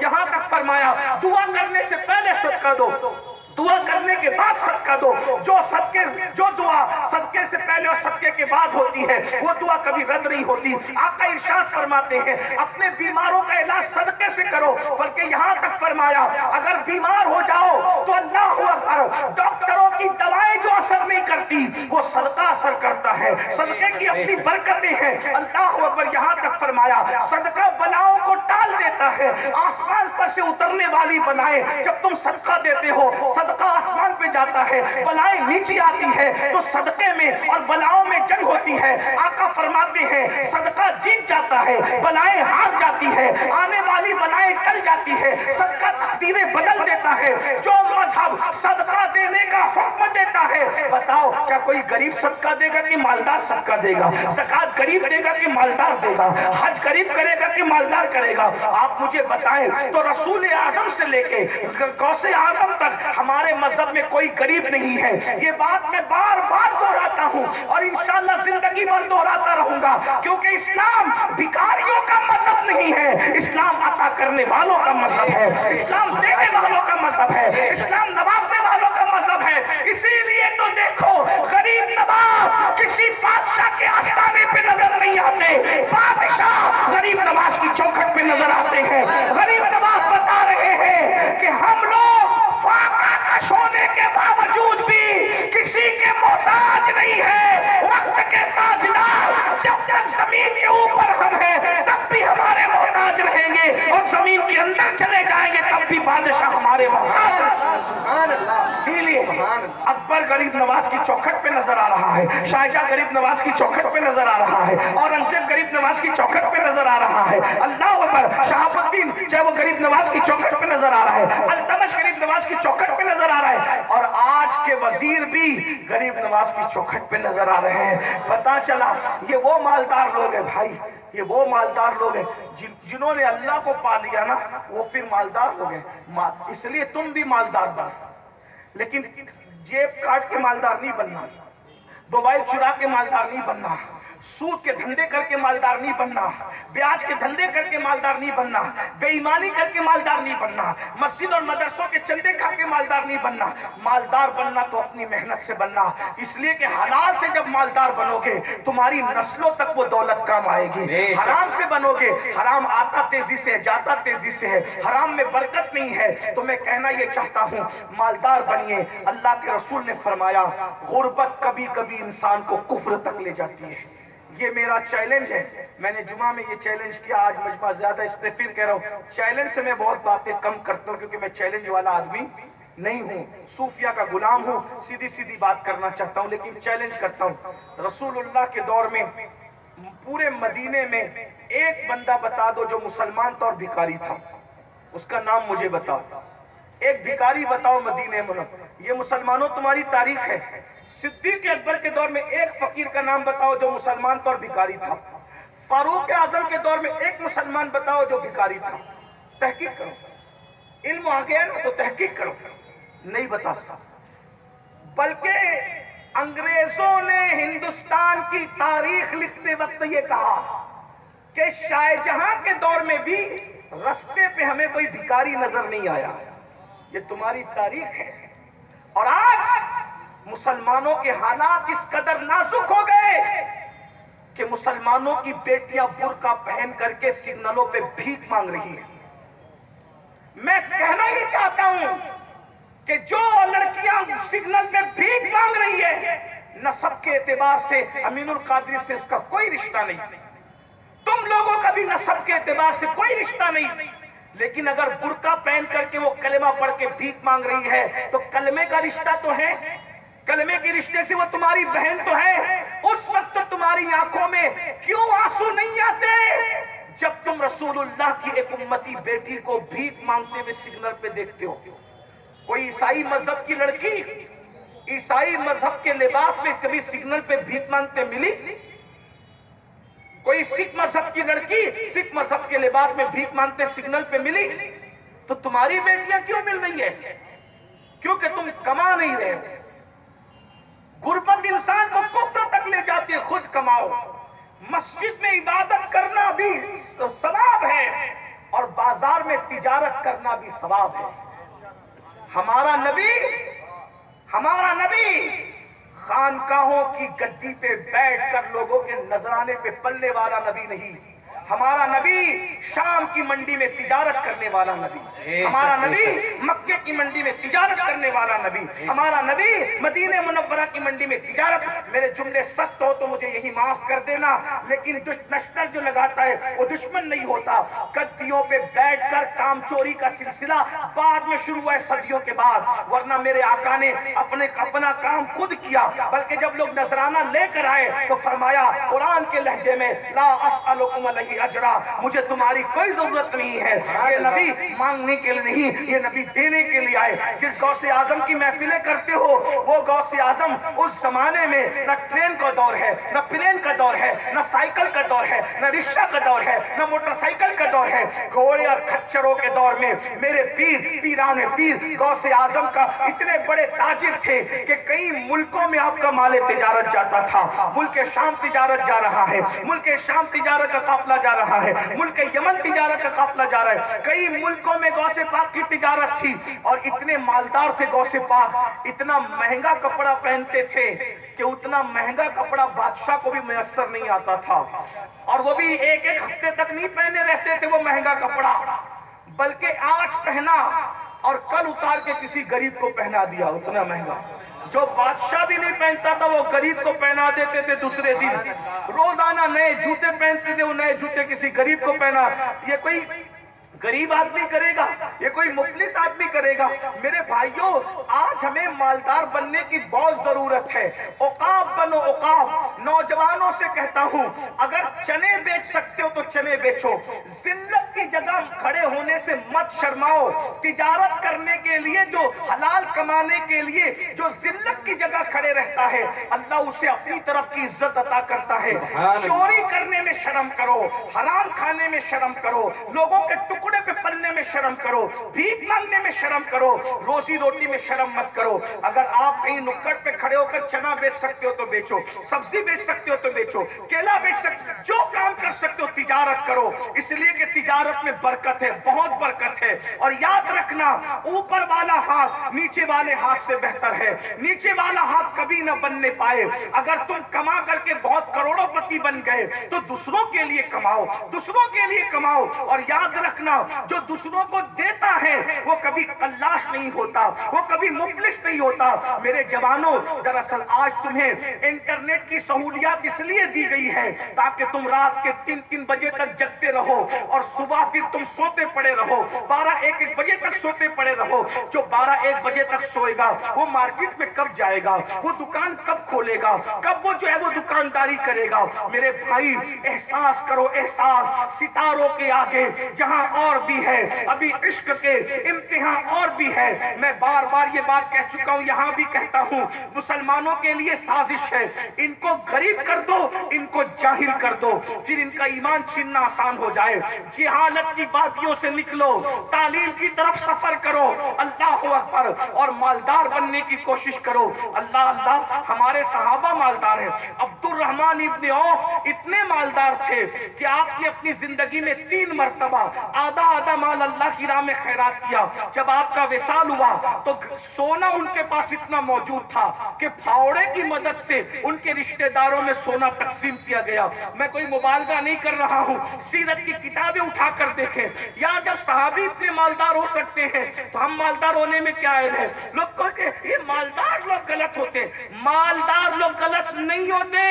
یہاں تک فرمایا دعا کرنے سے پہلے صدقہ دو، دعا کرنے کے بعد صدقہ دو. جو دعا صدقے سے پہلے اور صدقے کے بعد ہوتی ہے وہ دعا کبھی رد نہیں ہوتی. آقا ارشاد فرماتے ہیں اپنے بیماروں کا علاج صدقے سے کرو، بلکہ یہاں تک فرمایا اگر بیمار ہو جاؤ تو اللہ اکبر، ڈاکٹروں کی دوائیں جو اثر نہیں کرتی وہ صدقہ اثر کرتا ہے، صدقے کی اپنی برکتیں ہیں. اللہ اکبر. یہاں تک فرمایا صدقہ بلاؤں کو ٹال دیتا ہے. آسمان پر سے اترنے والی بلائیں جب تم صدقہ دیتے ہو، صدقہ آسمان پہ جاتا ہے، بلائیں نیچے آتی ہے، تو صدقے میں اور بلاؤں میں جنگ ہوتی ہے. آقا فرماتے ہیں صدقہ جیت جاتا ہے، بلائیں ہار جاتی ہے، آنے والی بلائیں ٹل جاتی ہے، صدقہ تقدیریں بدل دیتا ہے. جو مذہب صدقہ دینے کا حکم دیتا ہے، بتاؤ کیا کوئی غریب صدقہ دے گا کہ مالدار صدقہ دے گا؟ زکات غریب دے گا کہ مالدار دے گا؟ حج غریب کرے گا کہ مالدار کرے گا؟ آپ مجھے بتائیں. تو رسول اعظم سے لے کے غوث اعظم تک ہمارے مذہب میں کوئی غریب نہیں ہے. یہ بات میں بار بار دہراتا ہوں اور انشاءاللہ زندگی بھر دہراتا رہوں گا، کیونکہ اسلام بھکاریوں کا مذہب نہیں ہے، اسلام عطا کرنے والوں کا مذہب ہے، اسلام دینے والوں کا مذہب ہے، اسلام نوازنے والوں کا مذہب ہے. اسی لیے تو دیکھو غریب نواز کسی بادشاہ کے آستانے پہ نظر نہیں آتے، بادشاہ غریب نواز کی چوکھٹ پہ نظر آتے ہیں. غریب نواز بتا رہے ہیں کہ ہم لوگ فاقہ کش ہونے کے باوجود بھی کسی کے محتاج نہیں ہے، وقت کے تاجدار. جب تک زمین کے اوپر ہم ہیں تب بھی ہمارے محتاج رہیں گے، اور زمین کے اندر چلے جائیں گے تب بھی بادشاہ ہمارے محتاج رہیں گے. اسی لیے اکبر غریب نواز کی چوکھٹ پہ نظر آ رہا ہے، شاہجہاں غریب نواز کی چوکھٹ پہ نظر آ رہا ہے، اورنگزیب غریب نواز کی چوکھٹ پہ نظر آ رہا ہے. اللہ اکبر. شہاب الدین چاہے وہ غریب نواز کی چوکھٹ پہ نظر آ رہا ہے، التمش غریب نواز کی چوکھٹ پہ نظر آ رہا ہے، اور آج کے وزیر بھی غریب نواز کی چوکھٹ پہ نظر آ رہے ہیں. پتا چلا یہ وہ مالدار لوگ ہیں بھائی، یہ وہ مالدار لوگ ہیں جنہوں نے اللہ کو پا لیا نا، وہ پھر مالدار لوگ ہیں. اس لیے تم بھی مالدار بن، لیکن جیب کاٹ کے مالدار نہیں بننا، موبائل چرا کے مالدار نہیں بننا، سود کے دھندے کر کے مالدار نہیں بننا، بیاج کے دھندے کر کے مالدار نہیں بننا، بے ایمانی کر کے مالدار نہیں بننا، مسجد اور مدرسوں کے چندے کھا کے مالدار نہیں بننا. مالدار بننا تو اپنی محنت سے بننا، اس لیے کہ حلال سے جب مالدار بنو گے تمہاری نسلوں تک وہ دولت کام آئے گی. حرام سے بنو گے، حرام آتا تیزی سے ہے، جاتا تیزی سے ہے، حرام میں برکت نہیں ہے. تو میں کہنا یہ چاہتا ہوں مالدار بنیے. اللہ کے رسول نے فرمایا غربت کبھی کبھی انسان کو کفر تک لے جاتی ہے. یہ میرا چیلنج ہے، میں نے جمعہ میں یہ چیلنج کیا، آج مجمع زیادہ اس پہ پھر کہہ رہا ہوں. چیلنج سے میں بہت باتیں کم کرتا ہوں کیونکہ میں چیلنج والا آدمی نہیں ہوں، صوفیہ کا غلام ہوں، سیدھی سیدھی بات کرنا چاہتا ہوں لیکن چیلنج کرتا ہوں. رسول اللہ کے دور میں پورے مدینے میں ایک بندہ بتا دو جو مسلمان تھا اور بھکاری تھا، اس کا نام مجھے بتاؤ. ایک بھکاری بتاؤ مدینے میں. یہ مسلمانوں تمہاری تاریخ ہے. صدیق اکبر کے دور میں ایک فقیر کا نام بتاؤ جو مسلمان تھا اور بھکاری تھا. فاروق اعظم کے دور میں ایک مسلمان بتاؤ جو بھکاری تھا. تحقیق کرو، علم آ گیا نا تو تحقیق کرو. نہیں بتا سکتا. بلکہ انگریزوں نے ہندوستان کی تاریخ لکھتے وقت یہ کہا کہ شاہ جہاں کے دور میں بھی رستے پہ ہمیں کوئی بھکاری نظر نہیں آیا. یہ تمہاری تاریخ ہے. اور آج مسلمانوں کے حالات اس قدر نازک ہو گئے کہ مسلمانوں کی بیٹیاں برقع پہن کر کے سگنلوں پہ بھیک مانگ رہی ہیں. میں کہنا یہ چاہتا ہوں کہ جو لڑکیاں سگنل پہ بھیک مانگ رہی ہے نسب کے اعتبار سے امین القادری سے اس کا کوئی رشتہ نہیں، تم لوگوں کا بھی نسب کے اعتبار سے کوئی رشتہ نہیں. لیکن اگر برقع پہن کر کے وہ کلمہ پڑھ کے بھیک مانگ رہی ہے تو کلمے کا رشتہ تو ہے، کلمے کے رشتے سے وہ تمہاری بہن تو ہے. اس وقت تمہاری آنکھوں میں کیوں آنسو نہیں آتے جب تم رسول اللہ کی ایک امتی بیٹی کو بھیک مانگتے ہوئے سگنل پہ دیکھتے ہو؟ کوئی عیسائی مذہب کی لڑکی عیسائی مذہب کے لباس میں کبھی سگنل پہ بھیک مانگتے ملی؟ کوئی سکھ مذہب کی لڑکی سکھ مذہب کے لباس میں بھیک مانگتے سگنل پہ ملی؟ تو تمہاری بیٹیاں کیوں مل رہی ہے؟ کیونکہ تم کما نہیں رہے. غربت انسان کو کفر تک لے جاتی ہے. خود کماؤ. مسجد میں عبادت کرنا بھی ثواب ہے اور بازار بازار میں تجارت کرنا بھی ثواب ہے۔ ہمارا نبی خانقاہوں کی گدی پہ بیٹھ کر لوگوں کے نذرانے پہ پلنے والا نبی نہیں، ہمارا نبی شام کی منڈی میں تجارت کرنے والا نبی، ہمارا نبی مکے کی منڈی میں تجارت کرنے والا نبی، ہمارا نبی مدینہ منورہ کی منڈی میں تجارت۔ میرے جملے سخت ہو تو مجھے یہی معاف کر دینا، لیکن نشتر جو لگاتا ہے وہ دشمن نہیں ہوتا۔ گدیوں پہ بیٹھ کر کام چوری کا سلسلہ بعد میں شروع ہوا ہے، صدیوں کے بعد، ورنہ میرے آقا نے اپنا کام خود کیا، بلکہ جب لوگ نذرانہ لے کر آئے تو فرمایا قرآن کے لہجے میں، لا اسألکم علیہ اجرا، مجھے تمہاری کوئی ضرورت نہیں ہے۔ یہ نبی مانگنے کے لیے نہیں، یہ نبی دینے کے لیے آئے۔ جس غوث اعظم کی محفلیں کرتے ہو، وہ غوث اعظم اس زمانے میں نہ ٹرین کا دور ہے، نہ پلین کا دور ہے، نہ سائیکل کا دور ہے، نہ رکشہ کا دور ہے، نہ موٹر سائیکل کا دور ہے، گھوڑے اور کھچروں کے دور میں میرے پیران پیر غوث اعظم کا اتنے بڑے تاجر تھے کہ کئی ملکوں میں آپ کا مال تجارت جاتا تھا۔ ملک شام تجارت جا رہا ہے، ملک شام تجارت کا قافلہ جا رہا ہے، ملک یمن تجارت کا قافلہ جا رہا ہے، کئی ملکوں میں غوث پاک کی تجارت تھی، اور اتنے مالدار تھے غوث پاک، اتنا مہنگا کپڑا پہنتے تھے کہ اتنا مہنگا کپڑا بادشاہ کو بھی میسر نہیں آتا تھا، اور وہ بھی ایک ہفتے تک نہیں پہنے رہتے تھے وہ مہنگا کپڑا، بلکہ آج پہنا اور کل اتار کے کسی غریب کو پہنا دیا، اتنا مہنگا۔ جو بادشاہ بھی نہیں پہنتا تھا وہ غریب کو پہنا دیتے تھے دوسرے دن۔ روزانہ نئے جوتے پہنتے تھے، وہ نئے جوتے کسی غریب کو پہنا۔ یہ کوئی غریب آدمی کرے گا، یہ کوئی مفلس آدمی کرے گا؟ میرے بھائیوں، آج ہمیں مالدار بننے کی بہت ضرورت ہے۔ عقاب بنو عقاب۔ نوجوانوں سے کہتا ہوں، اگر چنے بیچ سکتے ہو تو چنے بیچو، ذلت کی جگہ کھڑے ہونے سے مت شرماؤ۔ تجارت کرنے کے لیے، جو حلال کمانے کے لیے جو ذلت کی جگہ کھڑے رہتا ہے، اللہ اسے اپنی طرف کی عزت عطا کرتا ہے۔ چوری کرنے میں شرم کرو، حرام کھانے میں شرم کرو، لوگوں کے ٹکڑے پہ پلنے میں شرم کرو، بھیک مانگنے میں شرم کرو، روزی روٹی میں شرم مت کرو۔ اگر آپ کہیں نکڑ پہ کھڑے ہو کر چنا بیچ سکتے ہو تو بیچو، سبزی بیچ سکتے ہو تو بیچو، کیلا بیچ سکتے ہو، جو کام کر سکتے ہو تجارت کرو، اس لیے کہ تجارت میں برکت ہے، بہت برکت ہے۔ اور یاد رکھنا، اوپر والا ہاتھ نیچے والے ہاتھ سے بہتر ہے، نیچے والا ہاتھ کبھی نہ بننے پائے۔ اگر تم کما کر کے بہت کروڑوں پتی بن گئے تو دوسروں کے لیے کماؤ، دوسروں کے لیے کماؤ، اور یاد رکھنا، جو دوسروں کو دیتا ہے وہ کبھی قلاش نہیں ہوتا، وہ کبھی مفلس نہیں ہوتا۔ میرے جوانوں، دراصل آج تمہیں انٹرنیٹ کی سہولیات اس لیے دی گئی ہے تاکہ تم رات کے 3 بجے تک جگتے رہو اور صبح پھر تم سوتے پڑے رہو، 12-1 بجے تک سوتے پڑے رہو۔ جو 12-1 بجے تک سوئے گا وہ مارکیٹ میں کب جائے گا، وہ دکان کب کھولے گا، کب وہ جو ہے وہ دکانداری کرے گا؟ میرے بھائی، احساس کرو، احساس، ستاروں کے آگے جہاں اور بھی ہے، ابھی عشق کے امتحان اور بھی ہے۔ میں بار بار یہ بات کہہ چکا ہوں، یہاں بھی کہتا ہوں، مسلمانوں کے لیے سازش ہے، ان کو غریب کر دو، ان کو جاہل کر دو، پھر ان کا ایمان چھیننا آسان ہو جائے۔ جہالت کی وادیوں سے نکلو، تعلیم کی طرف سفر کرو، اللہ اکبر، اور مالدار بننے کی کوشش کرو۔ اللہ اللہ، ہمارے صحابہ مالدار ہیں۔ عبد الرحمن ابن عوف اتنے مالدار تھے کہ آپ نے اپنی زندگی میں 3 مرتبہ آدھا مال اللہ کی راہ میں خیرات کیا۔ جب آپ کا وصال ہوا تو سونا ان کے پاس اتنا موجود تھا کہ پھاوڑے کی مدد سے ان کے رشتہ داروں میں سونا تقسیم کیا گیا۔ میں کوئی مبالغہ نہیں کر رہا ہوں، سیرت کی کتابیں اٹھا کر دیکھیں، یا جب صحابی اتنے مالدار ہو سکتے ہیں تو ہم مالدار ہونے میں کیا عیب ہے؟ لوگ کہتے ہیں یہ مالدار لوگ غلط ہوتے، مالدار لوگ غلط نہیں ہوتے،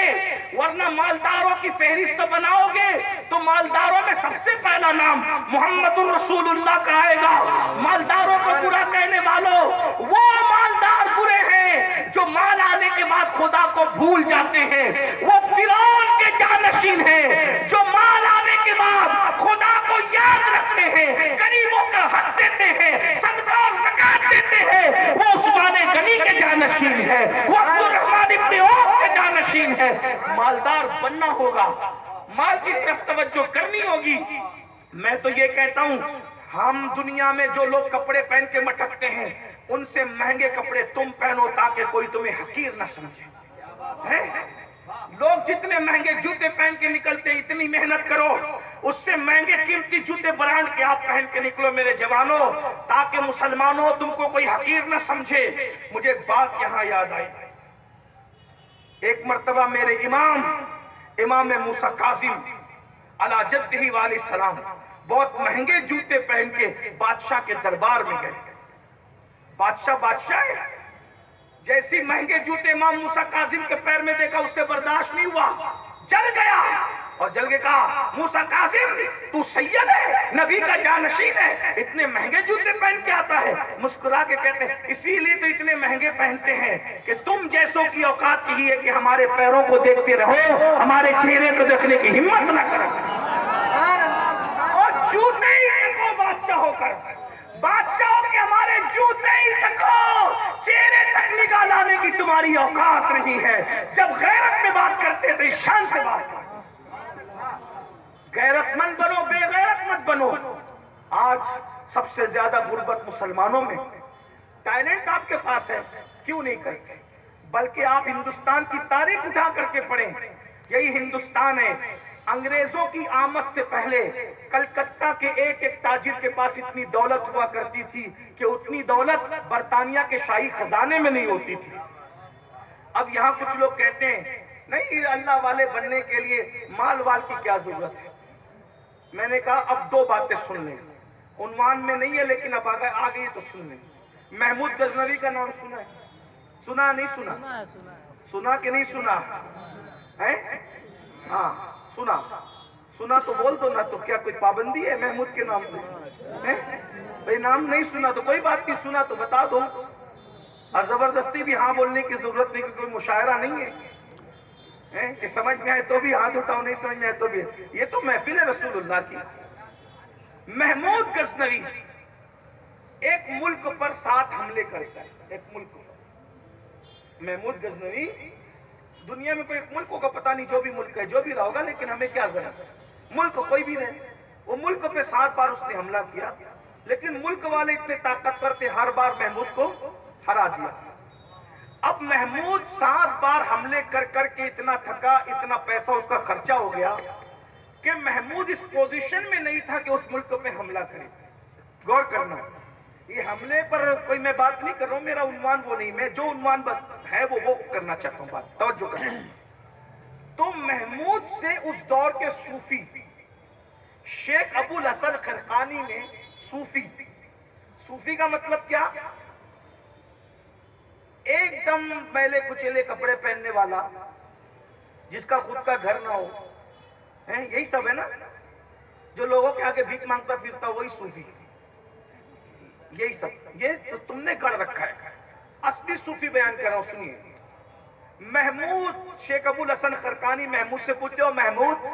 ورنہ مالداروں کی فہرست بناؤ گے تو مالداروں میں سب سے پہلا نام محمد رسول اللہ کا آئے گا۔ مالداروں کو برا کہنے والوں، وہ مالدار برے ہیں جو مال آنے کے بعد خدا کو بھول جاتے ہیں، وہ فرعون کے جانشین ہیں جو مال آنے کے بعد خدا کو یاد رکھتے ہیں، غریبوں کا حق دیتے ہیں، صدقہ اور زکات دیتے ہیں، وہ عثمان غنی کے جانشین ہیں، وہ عبد الرحمن ابن عوف کے جانشین ہیں۔ مالدار بننا ہوگا، مال کی طرف توجہ کرنی ہوگی۔ میں تو یہ کہتا ہوں، ہم دنیا میں جو لوگ کپڑے پہن کے مٹکتے ہیں ان سے مہنگے کپڑے تم پہنو تاکہ کوئی تمہیں حقیر نہ سمجھے۔ لوگ جتنے مہنگے جوتے پہن کے نکلتے اتنی محنت کرو، اس سے مہنگے قیمتی جوتے برانڈ کے آپ پہن کے نکلو میرے جوانوں، تاکہ مسلمانوں تم کو کوئی حقیر نہ سمجھے۔ مجھے ایک بات یہاں یاد آئی، ایک مرتبہ میرے امام موسیٰ کاظم علی جدہ علیہ السلام بہت مہنگے جوتے پہن کے بادشاہ کے دربار میں گئے۔ بادشاہ ہے، جیسی مہنگے جوتے امام موسیٰ کاظم کے پیر میں دیکھا اس سے برداشت نہیں ہوا، جل گیا اور جل کے کہا موسیٰ کاظم تو سید ہے، نبی کا جانشین ہے، اتنے مہنگے جوتے پہن کے آتا ہے؟ مسکرا کے کہتے ہیں اسی لیے تو اتنے مہنگے پہنتے ہیں کہ تم جیسوں کی اوقات یہی ہے کہ ہمارے پیروں کو دیکھتے رہو، ہمارے چہرے کو دیکھنے کی ہمت نہ کرو، اور جوتے ہی تکو بادشاہ ہو کے ہمارے جوتے ہی تکو، چہرے تک نگاہ لانے کی تمہاری اوقات نہیں ہے۔ جب غیرت میں بات کرتے تو شان سے بات کرو، غیرت مند بنو، بے غیرت مت بنو۔ آج سب سے زیادہ غربت مسلمانوں میں، ٹیلنٹ آپ کے پاس ہے کیوں نہیں کرتے؟ بلکہ آپ ہندوستان کی تاریخ اٹھا کر کے پڑھیں، یہی ہندوستان ہے انگریزوں کی آمد سے پہلے کلکتہ کے ایک تاجر کے پاس اتنی دولت ہوا کرتی تھی کہ اتنی دولت برطانیہ کے شاہی خزانے میں نہیں ہوتی تھی۔ اب یہاں کچھ لوگ کہتے ہیں نہیں اللہ والے بننے کے لیے مال وال کی کیا ضرورت ہے۔ میں نے کہا اب دو باتیں سن لیں، عنوان میں نہیں ہے لیکن اب آ گئی تو سن لیں۔ محمود غزنوی کا نام سنا ہے؟ سنا نہیں سنا؟ سنا کہ نہیں سنا ہے؟ ہاں سنا تو بول دو نا، تو کیا کوئی پابندی ہے محمود کے نام پہ؟ بھئی نام نہیں سنا تو کوئی بات نہیں، سنا تو بتا دو، اور زبردستی بھی ہاں بولنے کی ضرورت نہیں، کہ کوئی مشاعرہ نہیں ہے کہ سمجھ میں آئے تو بھی ہاتھ اٹھاؤ، نہیں سمجھ میں آئے تو بھی۔ یہ تو محفل ہے رسول اللہ کی۔ محمود غزنوی ایک ملک پر 7 حملے کرتا ہے، ایک ملک پر۔ محمود غزنوی دنیا میں کوئی ایک ملک کا پتہ نہیں، جو بھی ملک ہے جو بھی رہا ہوگا، لیکن ہمیں کیا ضرورت ہے، ملک کوئی بھی رہے، وہ ملک پہ 7 بار اس نے حملہ کیا، لیکن ملک والے اتنے طاقتور تھے ہر بار محمود کو ہرا دیا۔ اب محمود 7 بار حملے کر کے اتنا تھکا، اتنا پیسہ اس کا خرچہ ہو گیا کہ محمود اس پوزیشن میں نہیں تھا کہ اس ملک پہ حملہ کرے۔ غور کرنا، یہ حملے پر کوئی میں بات نہیں کر رہا ہوں، میرا عنوان وہ نہیں، میں جو عنوان ہے وہ کرنا چاہتا ہوں، بات توجہ کرنا۔ تو محمود سے اس دور کے صوفی شیخ ابو الحسن خرقانی نے، صوفی کا مطلب کیا؟ ایک دم میلے کچیلے کپڑے پہننے والا، جس کا خود کا گھر نہ ہو، یہی سب ہے نا، جو لوگوں کے آگے بھیک مانگتا پھرتا وہی صوفی، یہی سب، یہ تو تم نے گڑھ رکھا ہے۔ اصلی صوفی بیان کر رہا ہوں، سنیے۔ محمود شیخ ابو الحسن خرقانی محمود سے پوچھتے ہو محمود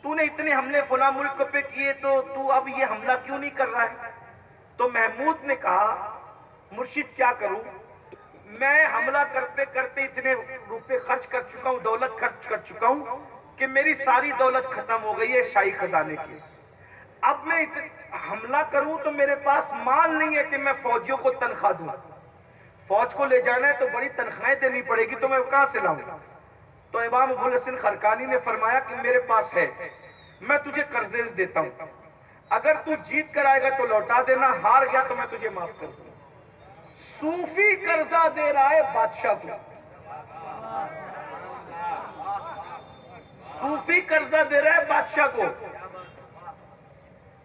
تو نے اتنے حملے فلاں ملک پہ کیے تو اب یہ حملہ کیوں نہیں کر رہا ہے؟ تو محمود نے کہا مرشد کیا کروں، میں حملہ کرتے کرتے اتنے روپے خرچ کر چکا ہوں، دولت خرچ کر چکا ہوں کہ میری ساری دولت ختم ہو گئی ہے شاہی خزانے کی۔ اب میں حملہ کروں تو میرے پاس مال نہیں ہے کہ میں فوجیوں کو تنخواہ دوں، فوج کو لے جانا ہے تو بڑی تنخواہیں دینی پڑے گی، تو میں کہاں سے لاؤں؟ تو امام ابو الحسن خرقانی نے فرمایا کہ میرے پاس ہے، میں تجھے قرضے دیتا ہوں، اگر تو جیت کر آئے گا تو لوٹا دینا، ہار گیا تو میں تجھے معاف کر دوں۔ صوفی قرضہ دے رہا ہے بادشاہ کو، صوفی قرضہ دے رہا ہے بادشاہ کو۔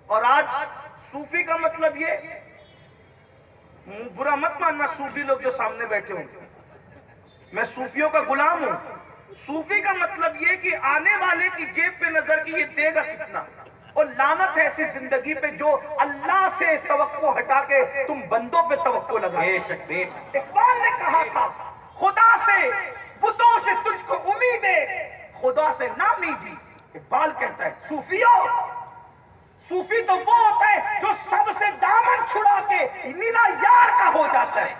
اور آج صوفی کا مطلب یہ، برا مت ماننا صوفی لوگ جو سامنے بیٹھے ہوں، میں صوفیوں کا غلام ہوں۔ صوفی کا مطلب یہ کہ آنے والے کی جیب پہ نظر کی یہ دے گا کتنا، اور لعنت ہے ایسی زندگی پہ جو اللہ سے توقع ہٹا کے تم بندوں پہ توقع لگا۔ بے شک بے شک۔ اقبال نے کہا تھا خدا سے بتوں سے تجھ کو امید ہے، خدا سے نامیدی۔ اقبال کہتا ہے صوفی تو وہ ہوتا ہے جو سب سے دامن چھڑا کے نیلا یار کا ہو جاتا ہے۔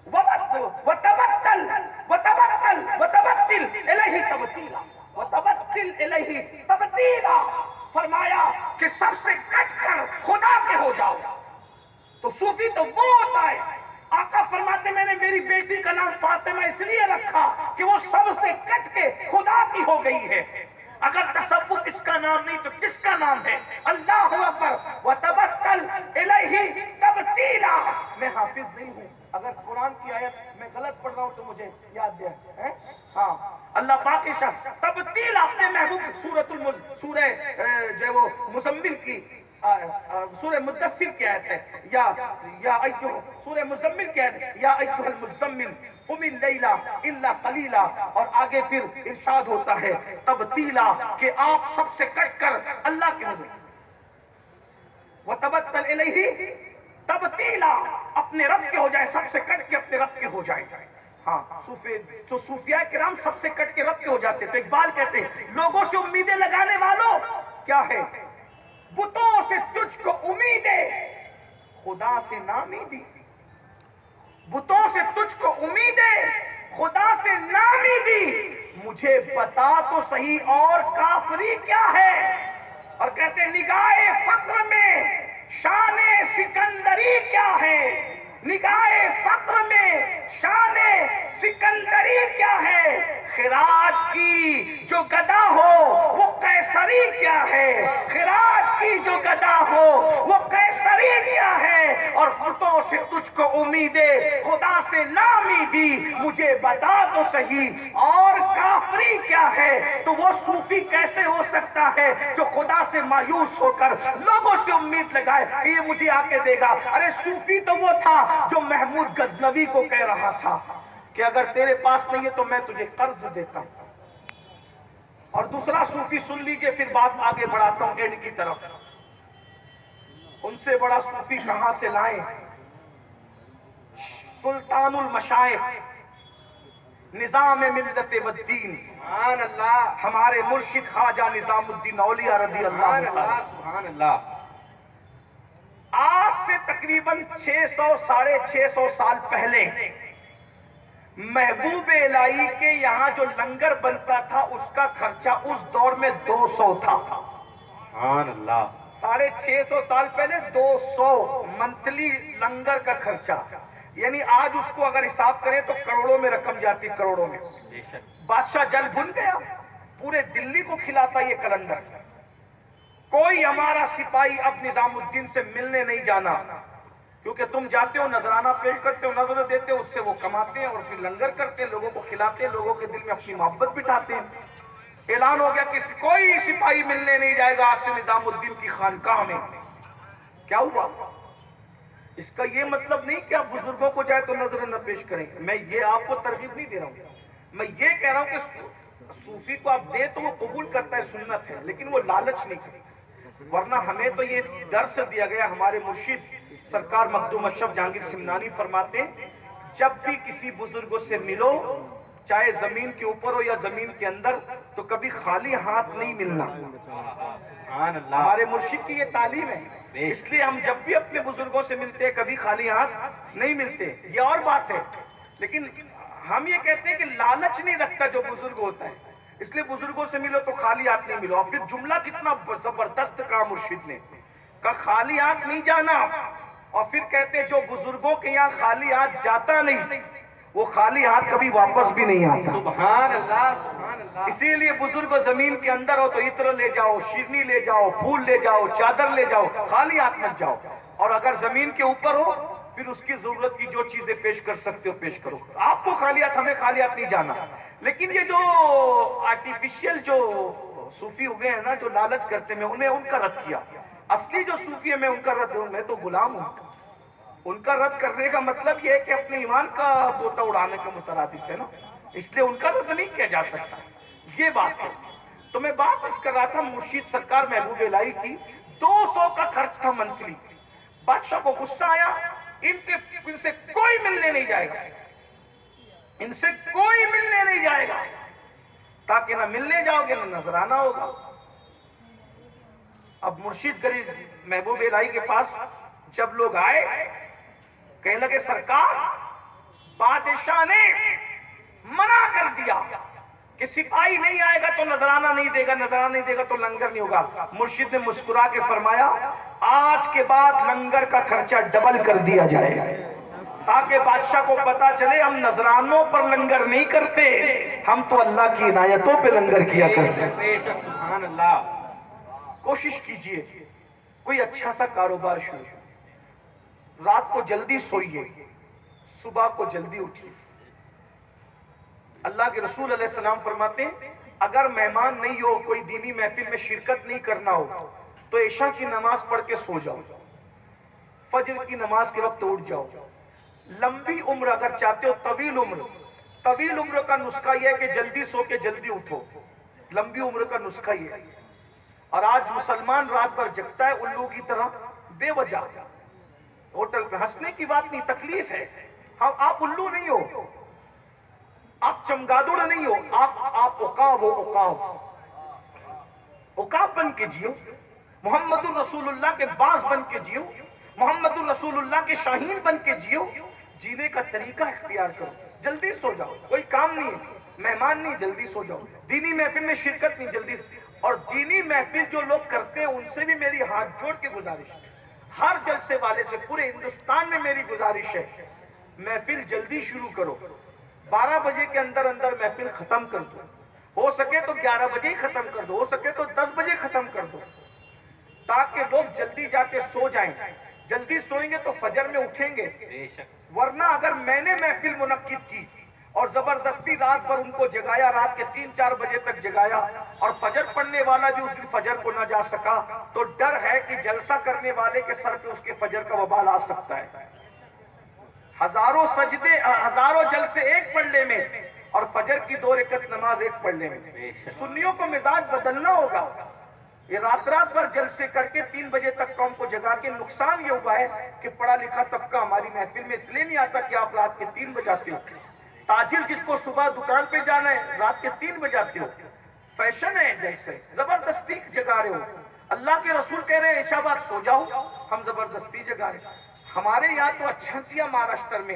وتبتل الیہ تبتیلا، وتبتل الیہ تبتیلا، فرمایا کہ سب سے کٹ کر خدا کے ہو جاؤ۔ تو صوفی تو وہ ہوتا ہے، آقا فرماتے میں نے میری بیٹی کا نام فاطمہ اس لیے رکھا کہ وہ سب سے کٹ کے خدا کی ہو گئی ہے۔ اگر تصوف اس کا نام نہیں تو کس کا نام ہے؟ اللہ اکبر وتبتل الیہ تبتیلا. میں حافظ نہیں ہوں، اگر قرآن کی آیت میں غلط پڑھ رہا ہوں تو مجھے یاد دیں. ہاں اللہ پاک ارشاد تبتیلا اپنے محبوب سورہ جو ہے وہ مزمل کی سورہ مدثر کی آیت ہے، یا ایھا سورہ مزمل کی آیت ہے، یا ایھا المزمل قم اللیل الا قلیلا. اور آگے پھر ارشاد ہوتا ہے تبتیلا کہ آپ سب سے کٹ کر اللہ کے حضور وتبتل الیہ تبتیلا اپنے رب کے ہو جائے، سب سے کٹ کے اپنے رب کے ہو جائے. ہاں تو صوفیاء کرام سب سے کٹ کے رب کے ہو جاتے. تو اقبال کہتے ہیں لوگوں سے امیدیں لگانے والوں کیا ہے؟ بتوں سے تجھ کو امیدیں خدا سے نامیدی. بتوں سے تجھ کو امیدیں خدا سے نامیدی. مجھے بتا تو صحیح اور کافری کیا ہے؟ اور کہتے ہیں نگاہ فقر میں شان سکندری کیا ہے؟ نگاہ فقر میں شان سکندری کیا ہے؟ خراج کی جو گدا ہو وہ قیصری کیا ہے؟ خراج کی جو گدا ہو وہ قیصری کیا ہے؟ اور بتوں سے تجھ کو امیدیں خدا سے نامیدی. مجھے بتا تو صحیح اور کافری کیا ہے؟ تو وہ صوفی کیسے ہو سکتا ہے جو خدا سے مایوس ہو کر لوگوں سے امید لگائے کہ یہ مجھے آ کے دے گا؟ ارے صوفی تو وہ تھا جو محمود غزنوی کو کہہ رہا تھا کہ اگر تیرے پاس نہیں ہے تو میں تجھے قرض دیتا ہوں. اور دوسرا صوفی سن لیجئے، پھر بات آگے بڑھاتا ہوں اینڈ کی طرف. ان سے بڑا صوفی کہاں سے لائیں؟ سلطان المشائخ، نظام ملت والدین، سبحان اللہ، ہمارے مرشد خواجہ نظام الدین اولیاء رضی اللہ عنہ. سبحان اللہ. آج سے تقریباً 600-650 سال پہلے محبوب الہی کے یہاں جو لنگر بنتا تھا اس کا خرچہ اس دور میں 200 تھا. سبحان اللہ. 650 سال پہلے 200 منتھلی لنگر کا خرچہ، یعنی آج اس کو اگر حساب کریں تو کروڑوں میں رقم جاتی، کروڑوں میں. بے شک. بادشاہ جل بھن گیا، پورے دلی کو کھلاتا یہ کلندر. کوئی ہمارا سپاہی اب نظام الدین سے ملنے نہیں جانا، کیونکہ تم جاتے ہو نذرانہ پیش کرتے ہو، نظر دیتے ہو، اس سے وہ کماتے ہیں اور پھر لنگر کرتے ہیں، لوگوں کو کھلاتے ہیں، لوگوں کے دل میں اپنی محبت بٹھاتے ہیں. اعلان ہو گیا کہ کوئی سپاہی ملنے نہیں جائے گا آج سے نظام الدین کی خانقاہ میں. کیا ہوا؟ اس کا یہ مطلب نہیں کہ آپ بزرگوں کو جائے تو نظر نہ پیش کریں. میں یہ آپ کو ترغیب نہیں دے رہا ہوں، میں یہ کہہ رہا ہوں کہ صوفی کو آپ دے تو وہ قبول کرتا ہے، سنت ہے، لیکن وہ لالچ نہیں کرتا. ورنہ ہمیں تو یہ درس دیا گیا. ہمارے مرشد سرکار مخدوم اشرف جہانگیر سمنانی فرماتے ہیں جب بھی کسی بزرگوں سے ملو، چاہے زمین کے اوپر ہو یا زمین کے اندر، تو کبھی خالی ہاتھ نہیں ملنا. سبحان اللہ. ہمارے مرشد کی یہ تعلیم ہے. اس لیے ہم جب بھی اپنے بزرگوں سے ملتے ہیں کبھی خالی ہاتھ نہیں ملتے. یہ اور بات ہے، لیکن ہم یہ کہتے ہیں کہ لالچ نہیں رکھتا جو بزرگ ہوتا ہے، اس لیے بزرگوں سے ملو تو خالی ہاتھ نہیں ملو. اور پھر جملہ کتنا زبردست کہا مرشد نے، کہا خالی ہاتھ نہیں جانا. اور پھر کہتے جو بزرگوں کے یہاں خالی ہاتھ جاتا نہیں وہ خالی ہاتھ کبھی واپس بھی نہیں آتا. سبحان اللہ. سبحان اللہ. اسی لیے بزرگ زمین کے اندر ہو تو عطر لے جاؤ، شیرنی لے جاؤ، پھول لے جاؤ، چادر لے جاؤ، خالی ہاتھ مت جاؤ. اور اگر زمین کے اوپر ہو پھر اس کی ضرورت کی جو چیزیں پیش کر سکتے ہو پیش کرو. آپ کو خالی ہاتھ، ہمیں خالی ہاتھ نہیں جانا. لیکن یہ جو آرٹیفیشل جو صوفی ہوئے ہیں نا، جو لالچ کرتے، میں انہیں ان کا رد کیا. اصلی جو صوفی ہے میں ان کا رد ہوں، میں تو غلام ہوں. ان کا رد کرنے کا مطلب یہ ہے کہ اپنے ایمان کا طوطا اڑانے کا مترادف ہے نا، اس لیے ان کا رد نہیں کیا جا سکتا. یہ بات ہے. تو میں بات اس کر رہا تھا مرشد سرکار محبوب الہی کی 200 کا خرچ تھا منتھلی. بادشاہ کو غصہ آیا، ان سے کوئی ملنے نہیں جائے گا، ان سے کوئی ملنے نہیں جائے گا، تاکہ نہ ملنے جاؤ گے نہ نذرانہ ہوگا. اب مرشد غریب محبوب الہی کے پاس جب لوگ آئے کہنے لگے سرکار بادشاہ نے منع کر دیا کہ سپاہی نہیں آئے گا تو نذرانہ نہیں دے گا، نذرانہ نہیں دے گا تو لنگر نہیں ہوگا. مرشد نے مسکرا کے فرمایا آج کے بعد لنگر کا خرچہ ڈبل کر دیا جائے گا، تاکہ بادشاہ کو پتا چلے ہم نذرانوں پر لنگر نہیں کرتے، ہم تو اللہ کی عنایتوں پہ لنگر کیا کرتے ہیں۔ بے شک سبحان اللہ۔ کوشش کیجئے کوئی اچھا سا کاروبار شروع، رات کو جلدی سوئیے، صبح کو جلدی اٹھیے۔ اللہ کے رسول علیہ السلام فرماتے ہیں اگر مہمان نہیں ہو، کوئی دینی محفل میں شرکت نہیں کرنا ہو تو عشاء کی نماز پڑھ کے سو جاؤ، فجر کی نماز کے وقت اٹھ جاؤ۔ لمبی عمر اگر چاہتے ہو، طویل عمر کا نسخہ یہ ہے کہ جلدی سو کے جلدی اٹھو، لمبی عمر کا نسخہ یہ ہے۔ اور آج مسلمان رات بھر جگتا ہے الو کی طرح بے وجہ، ہوٹل پہ ہنسنے کی بات نہیں، تکلیف ہے۔ آپ الو نہیں ہو، آپ چمگادڑ نہیں ہو، آپ عقاب ہو، عقاب بن کے جیو، محمد الرسول اللہ کے باز بن کے جیو، محمد الرسول اللہ کے شاہین بن کے جیو۔ جینے کا طریقہ اختیار کرو، جلدی سو جاؤ، کوئی کام نہیں ہے، مہمان نہیں، جلدی سو جاؤ، دینی محفل میں شرکت نہیں، جلدی۔ اور دینی محفل جو لوگ کرتے ہیں ان سے بھی میری ہاتھ جوڑ کے گزارش ہے، ہر جلسے والے سے پورے ہندوستان میں میری گزارش ہے، محفل جلدی شروع کرو، 12 بجے کے اندر محفل ختم کر دو، ہو سکے تو 11 بجے ہی ختم کر دو، ہو سکے تو 10 بجے ختم کر دو، تاکہ لوگ جلدی جا کے سو جائیں۔ جلدی سوئیں گے تو فجر میں اٹھیں گے، بے شک۔ ورنہ اگر میں نے محفل منعقد کی اور زبردستی رات بھر ان کو جگایا، رات کے 3-4 بجے تک جگایا، اور فجر پڑھنے والا بھی اس دن فجر کو نہ جا سکا، تو ڈر ہے کہ جلسہ کرنے والے کے سر پہ اس کے فجر کا وبال آ سکتا ہے۔ ہزاروں سجدے، ہزاروں جلسے ایک پڑھنے میں، اور فجر کی 2 رکعت نماز ایک پڑھنے میں۔ سنیوں کو مزاج بدلنا ہوگا۔ یہ رات بھر جلسے کر کے 3 بجے تک قوم کو جگا کے نقصان یہ ہوا ہے کہ پڑھا لکھا طبقہ ہماری محفل میں اس لیے نہیں آتا کہ آپ رات کے 3 بجے آتے ہو۔ تاجر جس کو صبح دکان پہ جانا ہے رات کے 3 بجے آتے ہو، فیشن ہے، جیسے زبردستی جگا رہے ہو۔ اللہ کے رسول کہہ رہے ہیں عشاء بعد سو جاؤ، ہم زبردستی جگا رہے ہیں۔ ہمارے یہاں تو اچھا کیا مہاراشٹر میں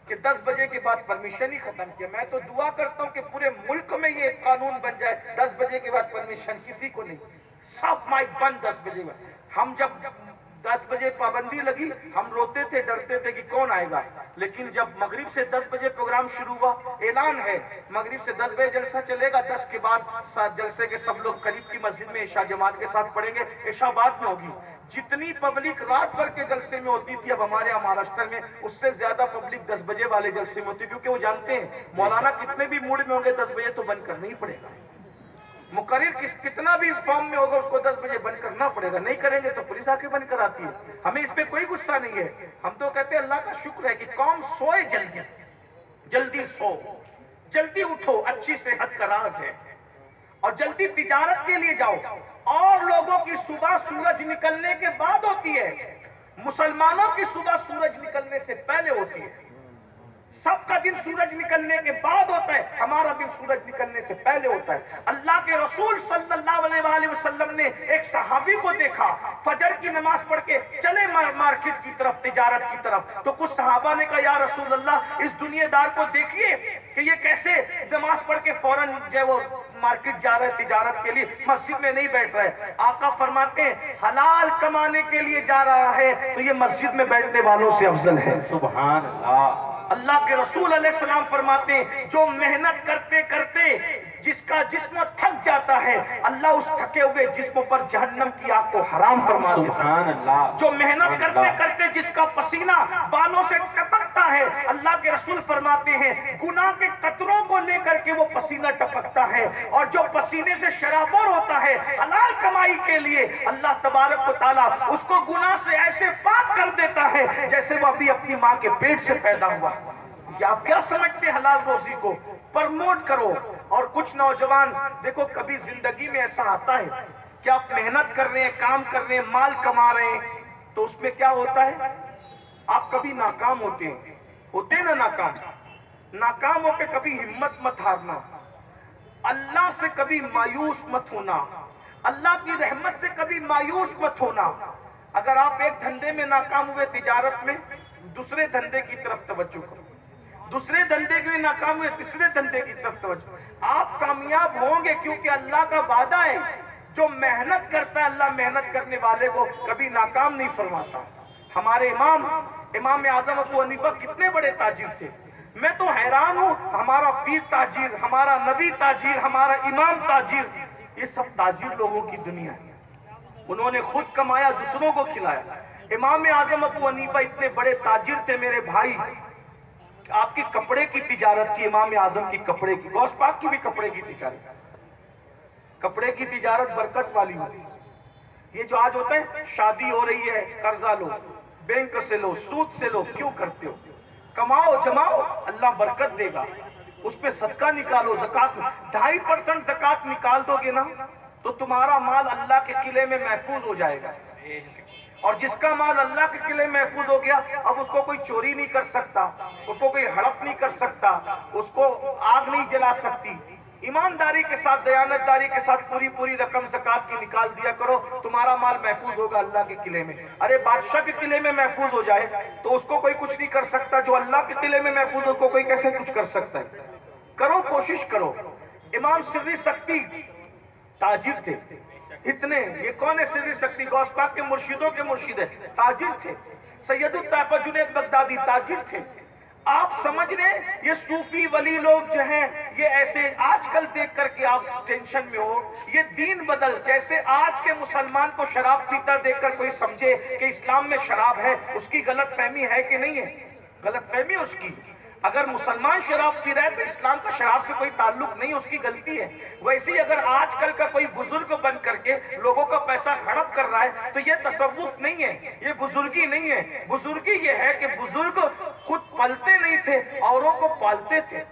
کہ 10 بجے کے بعد پرمیشن ہی ختم کیا۔ میں تو دعا کرتا ہوں کہ پورے ملک میں یہ قانون بن جائے 10 بجے کے بعد پرمیشن کسی کو نہیں، صاف مائک بند 10 بجے بعد۔ ہم جب 10 بجے پابندی لگی ہم روتے تھے، ڈرتے تھے کہ کون آئے گا، لیکن جب مغرب سے 10 بجے پروگرام شروع ہوا، اعلان ہے مغرب سے 10 بجے جلسہ چلے گا، 10 کے بعد جلسے کے سب لوگ قریب کی مسجد میں عشاء جماعت کے ساتھ پڑھیں گے، عشاء بعد میں ہوگی۔ جتنی پبلک رات بھر کے جلسے میں ہوتی تھی اب ہمارے یہاں مہاراشٹر میں اس سے زیادہ پبلک 10 بجے والے جلسے میں ہوتی، کیونکہ وہ جانتے ہیں مولانا کتنے بھی موڈ میں ہوں گے 10 بجے تو بند کرنا ہی پڑے گا، مقرر کتنا بھی فارم میں ہوگا اس کو 10 بجے بند کرنا پڑے گا، نہیں کریں گے تو پولیس آ کے بند کراتی ہے۔ ہمیں اس پہ کوئی غصہ نہیں ہے، ہم تو کہتے ہیں اللہ کا شکر ہے کہ قوم سوئے، جلدی سو، جلدی اٹھو، اچھی صحت کا راز ہے، اور جلدی تجارت کے لیے جاؤ۔ اور لوگوں کی صبح سورج نکلنے کے بعد ہوتی ہے، مسلمانوں کی صبح سورج نکلنے سے پہلے ہوتی ہے۔ سب کا دن سورج نکلنے کے بعد ہوتا ہے، ہمارا دن سورج نکلنے سے پہلے ہوتا ہے۔ اللہ کے رسول صلی اللہ علیہ وآلہ وسلم نے ایک صحابی کو دیکھا فجر کی نماز پڑھ کے چلے مارکیٹ کی طرف، تجارت کی طرف، تو کچھ صحابہ نے کہا یا رسول اللہ اس دنیا دار کو دیکھیے کہ یہ کیسے نماز پڑھ کے فوراً جو وہ مارکیٹ جا رہا ہے تجارت کے لیے، مسجد میں نہیں بیٹھ رہا ہے۔ آقا فرماتے ہیں حلال کمانے کے لیے جا رہا ہے تو یہ مسجد میں بیٹھنے والوں سے افضل ہے۔ سبحان اللہ۔ اللہ کے رسول علیہ السلام فرماتے ہیں جو محنت کرتے کرتے جس کا جسم تھک جاتا ہے اللہ اس تھکے ہوئے جسم پر جہنم کی آگ کو حرام فرما دیتا ہے۔ سبحان اللہ۔ جو محنت کرتے کرتے جس کا پسینہ بالوں سے ٹپکتا ہے اللہ کے رسول فرماتے ہیں گناہ کے قطروں کو لے کر کے وہ پسینہ ٹپکتا ہے، اور جو پسینے سے شرابور ہوتا ہے حلال کمائی کے لیے اللہ تبارک و تعالیٰ اس کو گناہ سے ایسے پاک کر دیتا ہے جیسے وہ ابھی اپنی ماں کے پیٹ سے پیدا ہوا۔ یا آپ کیا سمجھتے ہیں حلال روزی کو پرموٹ کرو۔ اور کچھ نوجوان دیکھو کبھی زندگی میں ایسا آتا ہے کہ آپ محنت کر رہے ہیں، کام کر رہے ہیں، مال کما رہے ہیں، تو اس میں کیا ہوتا ہے آپ کبھی ناکام ہوتے ہیں نا، ناکام ہو کے کبھی ہمت مت ہارنا، اللہ سے کبھی مایوس مت ہونا، اللہ کی رحمت سے کبھی مایوس مت ہونا۔ اگر آپ ایک دھندے میں ناکام ہوئے تجارت میں، دوسرے دھندے کی طرف توجہ کرو، دوسرے دھندے کے لیے ناکام ہوئے تیسرے دھندے کی طرف توجہ، آپ کامیاب ہوں گے کیونکہ اللہ کا وعدہ ہے جو محنت کرتا ہے اللہ محنت کرنے والے کو کبھی ناکام نہیں فرماتا۔ ہمارے امام اعظم ابو حنیفہ کتنے بڑے تاجر تھے، میں تو حیران ہوں، ہمارا پیر تاجر، ہمارا نبی تاجر، ہمارا امام تاجر، یہ سب تاجر لوگوں کی دنیا ہے۔ انہوں نے خود کمایا، دوسروں کو کھلایا۔ امام اعظم ابو حنیفہ اتنے بڑے تاجر تھے میرے بھائی، آپ کی کپڑے کی تجارت تھی، امام اعظم کی کپڑے کی، غوث پاک کی بھی کپڑے کی تجارت۔ کپڑے کی تجارت برکت والی ہوتی ہے۔ یہ جو آج ہوتا ہے شادی ہو رہی ہے، قرضہ لو، بینک سے لو، سود سے لو، کیوں کرتے ہو؟ کماؤ جماؤ، اللہ برکت دے گا، اس پہ صدقہ نکالو، زکات 2.5% زکات نکال دو گے نا تو تمہارا مال اللہ کے قلعے میں محفوظ ہو جائے گا۔ اور جس کا مال اللہ کے قلعے میں محفوظ ہو گیا، اب اس کو کوئی چوری نہیں کر سکتا، اس کو کوئی ہڑپ نہیں کر سکتا، اس کو آگ نہیں جلا سکتی۔ ایمانداری کے ساتھ، دیانتداری کے ساتھ پوری رقم زکات کی نکال دیا کرو، تمہارا مال محفوظ ہوگا اللہ کے قلعے میں۔ ارے بادشاہ کے قلعے میں محفوظ ہو جائے تو اس کو کوئی کچھ نہیں کر سکتا، جو اللہ کے قلعے میں محفوظ ہو اس کو کوئی کیسے کچھ کر سکتا ہے؟ کرو، کوشش کرو۔ امام سری سکتی تاجر تھے اتنے، یہ کون ہے سری سکتی؟ غوث پاک کے مرشدوں کے مرشد ہے، تاجر تھے۔ سید الطائفہ جنید بغدادی تاجر تھے۔ آپ سمجھ رہے ہیں یہ صوفی ولی لوگ جو ہیں یہ ایسے آج کل دیکھ کر کے آپ ٹینشن میں ہو، یہ دین بدل، جیسے آج کے مسلمان کو شراب پیتا دیکھ کر کوئی سمجھے کہ اسلام میں شراب ہے، اس کی غلط فہمی ہے کہ نہیں ہے؟ غلط فہمی اس کی۔ اگر مسلمان شراب پی رہا ہے تو اسلام کا شراب سے کوئی تعلق نہیں، اس کی غلطی ہے۔ ویسے ہی اگر آج کل کا کوئی بزرگ بن کر کے لوگوں کا پیسہ ہڑپ کر رہا ہے تو یہ تصوف نہیں ہے، یہ بزرگی نہیں ہے۔ بزرگی یہ ہے کہ بزرگ خود پلتے نہیں تھے، اوروں کو پالتے تھے،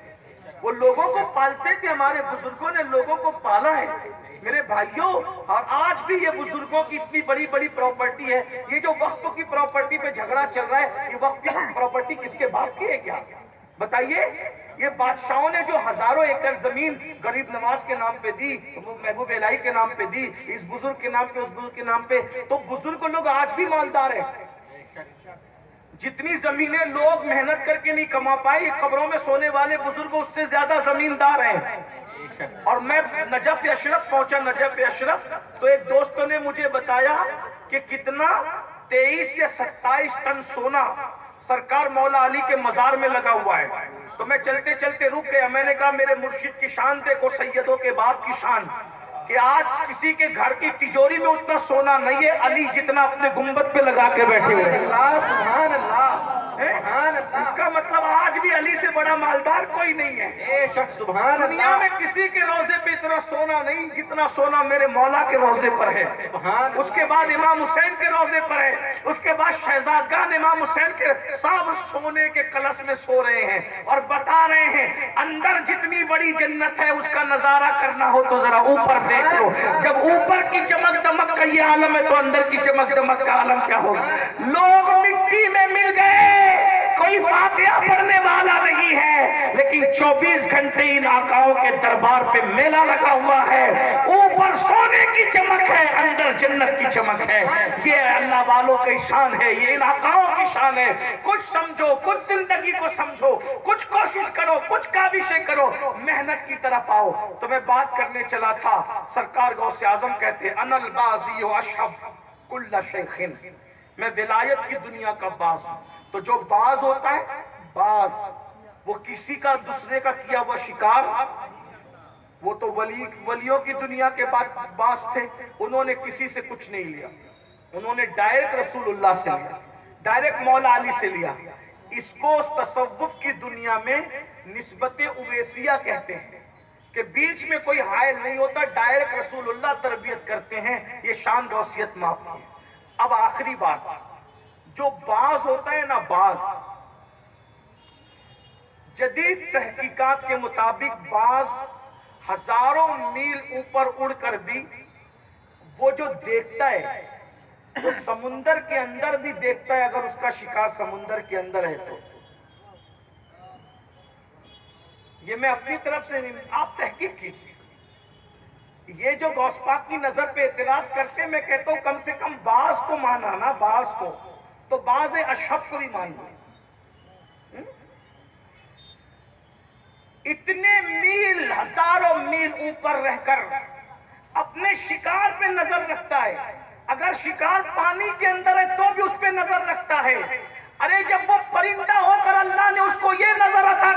وہ لوگوں کو پالتے تھے۔ ہمارے بزرگوں نے لوگوں کو پالا ہے میرے بھائیوں۔ اور آج بھی یہ بزرگوں کی اتنی بڑی بڑی پراپرٹی ہے، یہ جو وقف کی پراپرٹی پہ جھگڑا چل رہا ہے، یہ وقف کی پراپرٹی کس کے باپ کی ہے کیا؟ بتائیے۔ یہ بادشاہوں نے جو ہزاروں ایکڑ زمین غریب نواز کے نام پہ دی، محبوب الہی کے نام پہ دی، اس بزرگ کے نام پہ، اس بزرگ کے نام پہ، تو بزرگ لوگ آج بھی مالدار ہیں۔ جتنی زمینیں لوگ محنت کر کے نہیں کما پائے، قبروں میں سونے والے بزرگ اس سے زیادہ زمیندار ہیں۔ اور میں نجف اشرف پہنچا، نجف اشرف، تو ایک دوست نے مجھے بتایا کہ کتنا 23 یا 27 ٹن سونا سرکار مولا علی کے مزار میں لگا ہوا ہے۔ تو میں چلتے چلتے رک گیا، میں نے کہا میرے مرشد کی شان دیکھو، سیدوں کے باپ کی شان، کہ آج کسی کے گھر کی تجوری میں اتنا سونا نہیں ہے علی جتنا اپنے گنبد پہ لگا کے بیٹھے ہوئے ہیں۔ سبحان اللہ، سبحان اللہ۔ اس کا مطلب آج بھی علی سے بڑا مالدار کوئی نہیں ہے۔ بے شک، سبحان دنیا اللہ۔ میں کسی کے روزے پہ اتنا سونا نہیں جتنا سونا میرے مولا کے روزے پر ہے۔ سبحان اس کے بعد امام حسین کے روزے پر ہے، اس کے بعد شہزادگان امام حسین کے سب سونے کے کلش میں سو رہے ہیں اور بتا رہے ہیں اندر جتنی بڑی جنت ہے اس کا نظارہ کرنا ہو تو ذرا اوپر دیکھ لو۔ جب اوپر کی چمک دمک کا یہ عالم ہے تو اندر کی چمک دمک کا عالم کیا ہوگا؟ لوگ مٹی میں مل گئے، کوئی فاتحہ پڑھنے والا نہیں ہے، لیکن 24 گھنٹے ان آقاؤں کے دربار پہ میلہ لگا ہوا ہے۔ اوپر سونے کی چمک ہے، اندر جنت کی چمک ہے۔ یہ اللہ والوں کی شان ہے، یہ ان آقاؤں کی شان ہے۔ کچھ سمجھو، کچھ زندگی کو سمجھو، کچھ کوشش کرو، کچھ کاوشیں کرو، محنت کی طرف آؤ۔ تو میں بات کرنے چلا تھا، سرکار غوث اعظم کہتے ہیں انا البازی و اشہب کل شیخ، میں ولایت کی دنیا کا باز ہوں۔ تو جو باز ہوتا ہے، باز وہ کسی کا دوسرے کا کیا ہوا شکار، وہ تو ولیوں کی دنیا کے بعد باز تھے، انہوں نے کسی سے کچھ نہیں لیا، انہوں نے ڈائریکٹ رسول اللہ سے لیا، ڈائریکٹ مولا علی سے لیا۔ اس کو تصوف کی دنیا میں نسبت اویسیہ کہتے ہیں کہ بیچ میں کوئی حائل نہیں ہوتا، ڈائریکٹ رسول اللہ تربیت کرتے ہیں، یہ شان غوثیت معاف کی ہے۔ اب آخری بات، جو باز ہوتا ہے نا، باز، جدید تحقیقات کے مطابق باز ہزاروں میل اوپر اڑ کر بھی وہ جو دیکھتا ہے وہ سمندر کے اندر بھی دیکھتا ہے، اگر اس کا شکار سمندر کے اندر ہے تو۔ یہ میں اپنی طرف سے نہیں، آپ تحقیق کیجیے۔ یہ جو غوث پاک کی نظر پہ اعتراض کرتے، میں کہتا ہوں کم سے کم باز کو مانا نا، باز کو تو باز اشہب کو بھی مان لو۔ اتنے میل، ہزاروں میل اوپر رہ کر اپنے شکار پہ نظر رکھتا ہے، اگر شکار پانی کے اندر ہے تو بھی اس پہ نظر رکھتا ہے۔ ارے جب وہ پرندہ ہو کر اللہ نے اس کو یہ نظر عطا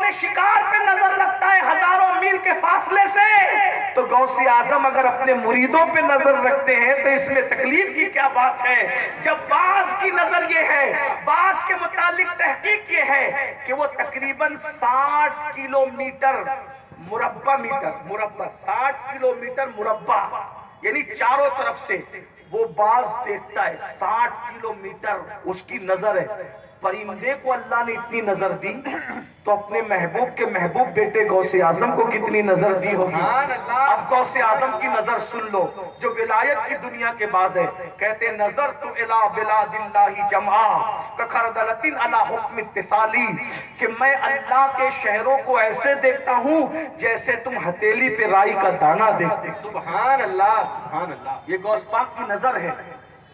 اپنے شکار پہ نظر رکھتا ہے ہزاروں میل کے فاصلے سے، تو غوث اعظم اگر اپنے مریدوں پہ نظر رکھتے ہیں تو اس میں تکلیف کی کیا بات ہے؟ جب باز کی نظر یہ ہے، باز کے متعلق تحقیق یہ ہے کہ وہ تقریباً 60 کلومیٹر مربع 60 کلومیٹر مربع، یعنی چاروں طرف سے وہ باز دیکھتا ہے۔ 60 کلومیٹر اس کی نظر ہے۔ پرندے کو اللہ نے اتنی نظر دی تو اپنے محبوب کے محبوب بیٹے غوث اعظم کو کتنی نظر دی ہوگی۔ اب غوث اعظم کی نظر سن لو جو ولایت کی دنیا کے باز ہے، کہتے نظر تو الی بلاد اللہ جمعا کخردلۃ علی حکم اتصالی، کہ میں اللہ کے شہروں کو ایسے دیکھتا ہوں جیسے تم ہتھیلی پہ رائی کا دانہ دیکھتے۔ سبحان اللہ، سبحان اللہ۔ یہ غوث پاک کی نظر ہے۔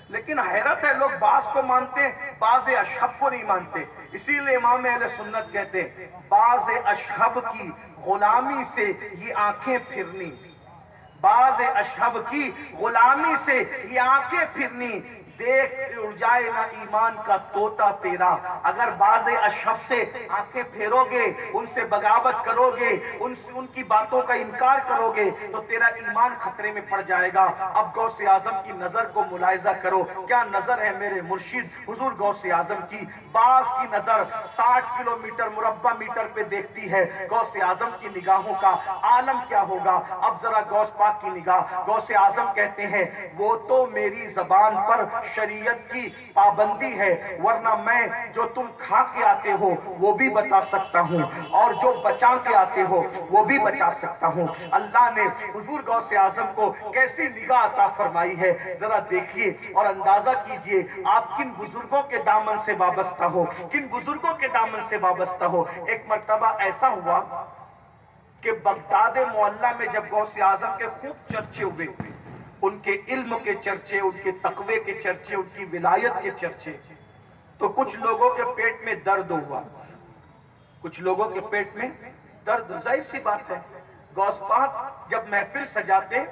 لیکن حیرت ہے، لوگ بعض کو مانتے ہیں، بعض اشہب کو نہیں مانتے۔ اسی لیے امام اہل سنت کہتے ہیں بعض اشہب کی غلامی سے یہ آنکھیں پھرنی، بعض اشہب کی غلامی سے یہ آنکھیں پھرنی، دیکھ اڑ جائے نہ ایمان کا طوطا تیرا۔ اگر بعض اشہب سے آنکھیں پھیرو گے، ان سے بغاوت کرو گے، ان کی باتوں کا انکار کرو گے تو تیرا ایمان خطرے میں پڑ جائے گا۔ اب غوث اعظم کی نظر کو ملاحظہ کرو، کیا نظر ہے میرے مرشد حضور غوث اعظم کی۔ باز کی نظر 60 کلومیٹر مربع میٹر پہ دیکھتی ہے، غوث اعظم کی نگاہوں کا عالم کیا ہوگا۔ اب ذرا غوث پاک کی نگاہ، غوث اعظم کہتے ہیں وہ تو میری زبان پر شریعت کی پابندی ہے، ورنہ میں جو تم کھا کے آتے ہو وہ بھی بتا سکتا ہوں، اور جو بچا کے آتے ہو وہ بھی بچا سکتا ہوں۔ اللہ نے حضور غوث اعظم کو کیسی نگاہ عطا فرمائی ہے، ذرا دیکھیے اور اندازہ کیجئے آپ کن بزرگوں کے دامن سے وابستہ ہو، کن بزرگوں کے دامن سے وابستہ ہو۔ ایک مرتبہ ایسا ہوا کہ بغداد معلیٰ میں جب غوث اعظم کے خوب چرچے ہوئے، ان کے علم کے چرچے، ان کے تقوی کے چرچے، ان کی ولایت کے چرچے، تو کچھ لوگوں کے پیٹ میں درد ہوا، کچھ لوگوں کے پیٹ میں درد۔ ظاہر سی بات ہے، غوث پاک جب محفل سجاتے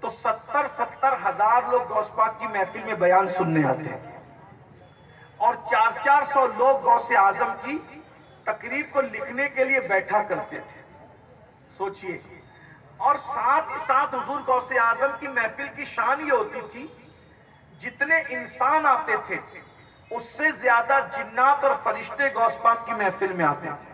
تو 70 ہزار لوگ غوث پاک کی محفل میں بیان سننے آتے، اور 400 لوگ غوث اعظم کی تقریر کو لکھنے کے لیے بیٹھا کرتے تھے۔ سوچئے، اور ساتھ ہی ساتھ حضور غوث اعظم کی محفل کی شان یہ ہوتی تھی جتنے انسان آتے تھے اس سے زیادہ جنات اور فرشتے غوث پاک کی محفل میں آتے تھے۔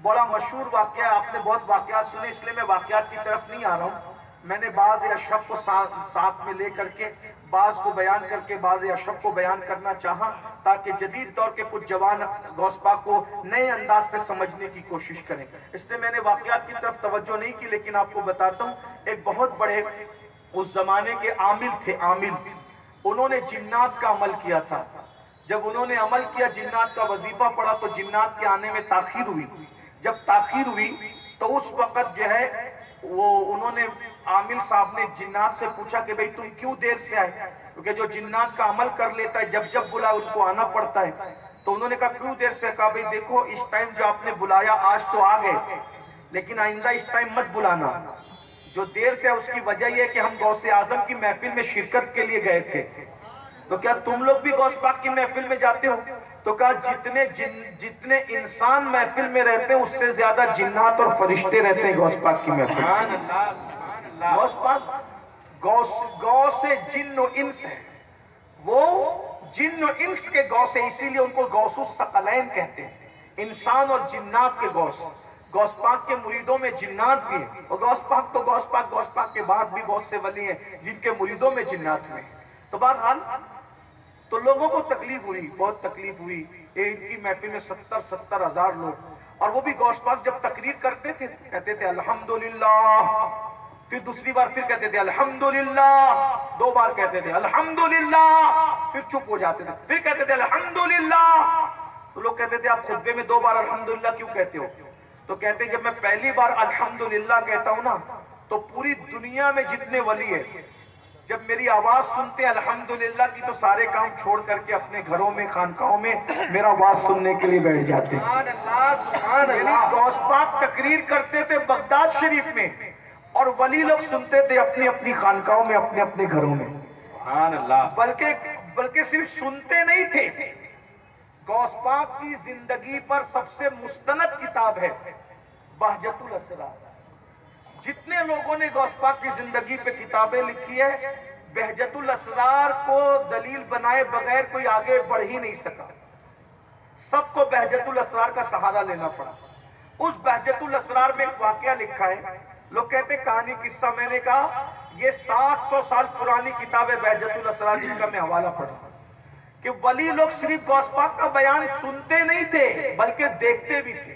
بڑا مشہور واقعہ، آپ نے بہت واقعات سنے، اس لیے میں واقعات کی طرف نہیں آ رہا ہوں۔ میں نے بعض اشہب کو ساتھ میں لے کر کے، بعض کو بیان کر کے بعض اشہب کو بیان کرنا چاہا تاکہ جدید دور کے کچھ جوان غوث پاک کو نئے انداز سے سمجھنے کی کوشش کریں۔ اس لیے میں نے واقعات کی طرف توجہ نہیں کی، لیکن آپ کو بتاتا ہوں ایک بہت بڑے اس زمانے کے عامل تھے، عامل، انہوں نے جنات کا عمل کیا تھا۔ جب انہوں نے عمل کیا، جنات کا وظیفہ پڑا تو جنات کے آنے میں تاخیر ہوئی۔ جب تاخیر ہوئی تو اس وقت جو ہے وہ انہوں نے عامل صاحب نے جنات سے پوچھا کہ بھئی تم کیوں دیر سے آئے، کیونکہ جو جنات کا عمل کر لیتا ہے جب بلا ان کو آنا پڑتا ہے۔ تو انہوں نے کہا کیوں دیر سے؟ کہا بھئی دیکھو اس ٹائم جو آپ نے بلایا آج تو آ گئے، لیکن آئندہ اس ٹائم مت بلانا۔ جو دیر سے اس کی وجہ یہ ہے کہ ہم غوث اعظم کی محفل میں شرکت کے لیے گئے تھے۔ تو کیا تم لوگ بھی غوث پاک کی محفل میں جاتے ہو؟ تو کہا جتنے انسان محفل میں رہتے ہیں اس سے زیادہ جنات اور فرشتے رہتے ہیں غوث پاک کی محفل میں۔ غوث پاک غوث جن و انس ہے، وہ جن و انس کے غوث ہے، اسی لیے ان کو غوث الثقلین کہتے ہیں، انسان اور جنات کے غوث۔ غوث پاک کے مریدوں میں جنات بھی ہیں، اور غوث پاک کے بعد بھی بہت سے ولی ہیں جن کے مریدوں میں جنات ہوئے۔ تو بہرحال تو لوگوں کو تکلیف ہوئی، بہت تکلیف ہوئی۔ ان کی محفل میں 70 ہزار لوگ، اور وہ بھی غوث پاک جب تقریر کرتے تھے کہتے تھے الحمدللہ، پھر دوسری بار پھر کہتے تھے الحمدللہ، 2 بار کہتے تھے الحمدللہ، پھر چپ ہو جاتے تھے، پھر کہتے تھے الحمدللہ۔ تو لوگ کہتے تھے آپ خطبے میں 2 بار الحمدللہ کیوں کہتے ہو؟ تو کہتے جب میں پہلی بار الحمدللہ کہتا ہوں نا تو پوری دنیا میں جتنے ولی ہیں جب میری آواز سنتے ہیں الحمدللہ کی تو سارے کام چھوڑ کر کے اپنے گھروں میں، خانقاہوں میں میرا آواز سننے کے لیے بیٹھ جاتے ہیں۔ یعنی غوث پاک تقریر کرتے تھے بغداد شریف میں، اور ولی لوگ سنتے تھے اپنی اپنی خانقاہوں میں، اپنے اپنے گھروں میں۔ بلکہ صرف سنتے نہیں تھے، غوث پاک کی زندگی پر سب سے مستند کتاب ہے بہجت الاسرار. جتنے لوگوں نے غوث پاک کی زندگی پہ کتابیں لکھی ہے، بہجت الاسرار کو دلیل بنائے بغیر کوئی آگے بڑھ ہی نہیں سکا. سب کو بہجت الاسرار کا سہارا لینا پڑا. اس بہجت الاسرار میں ایک واقعہ لکھا ہے. لوگ کہتے کہانی قصہ، میں نے کہا یہ 700 سال پرانی کتاب ہے بہجت الاسرار، جس کا میں حوالہ پڑھا کہ ولی لوگ صرف غوث پاک کا بیان سنتے نہیں تھے بلکہ دیکھتے بھی تھے.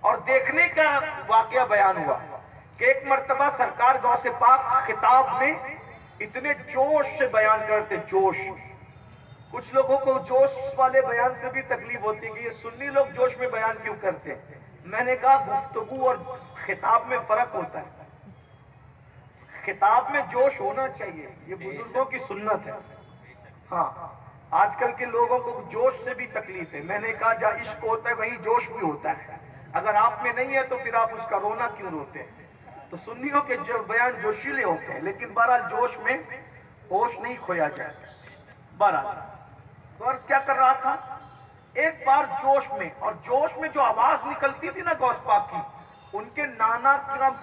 اور دیکھنے کا واقعہ بیان ہوا کہ ایک مرتبہ سرکار غوث پاک خطاب میں اتنے جوش سے بیان کرتے، جوش. کچھ لوگوں کو جوش والے بیان سے بھی تکلیف ہوتی ہے کہ یہ سنی لوگ جوش میں بیان کیوں کرتے ہیں. میں نے کہا گفتگو اور خطاب میں فرق ہوتا ہے. خطاب میں جوش ہونا چاہیے، یہ بزرگوں کی سنت ہے. ہاں، آج کل کے لوگوں کو جوش سے بھی تکلیف ہے. میں نے کہا جہاں عشق ہوتا ہے وہیں جوش بھی ہوتا ہے. اگر آپ میں نہیں ہے تو پھر آپ اس کا رونا کیوں روتے ہیں؟ تو سنیوں کے جو بیان جوشیلے ہوتے ہیں، لیکن بہرحال جوش میں ہوش نہیں کھویا جائے. بہرحال تو عرض کیا کر رہا تھا، ایک بار جوش میں، اور جوش میں جو آواز نکلتی تھی نا غوث پاک کی، ان کے نانا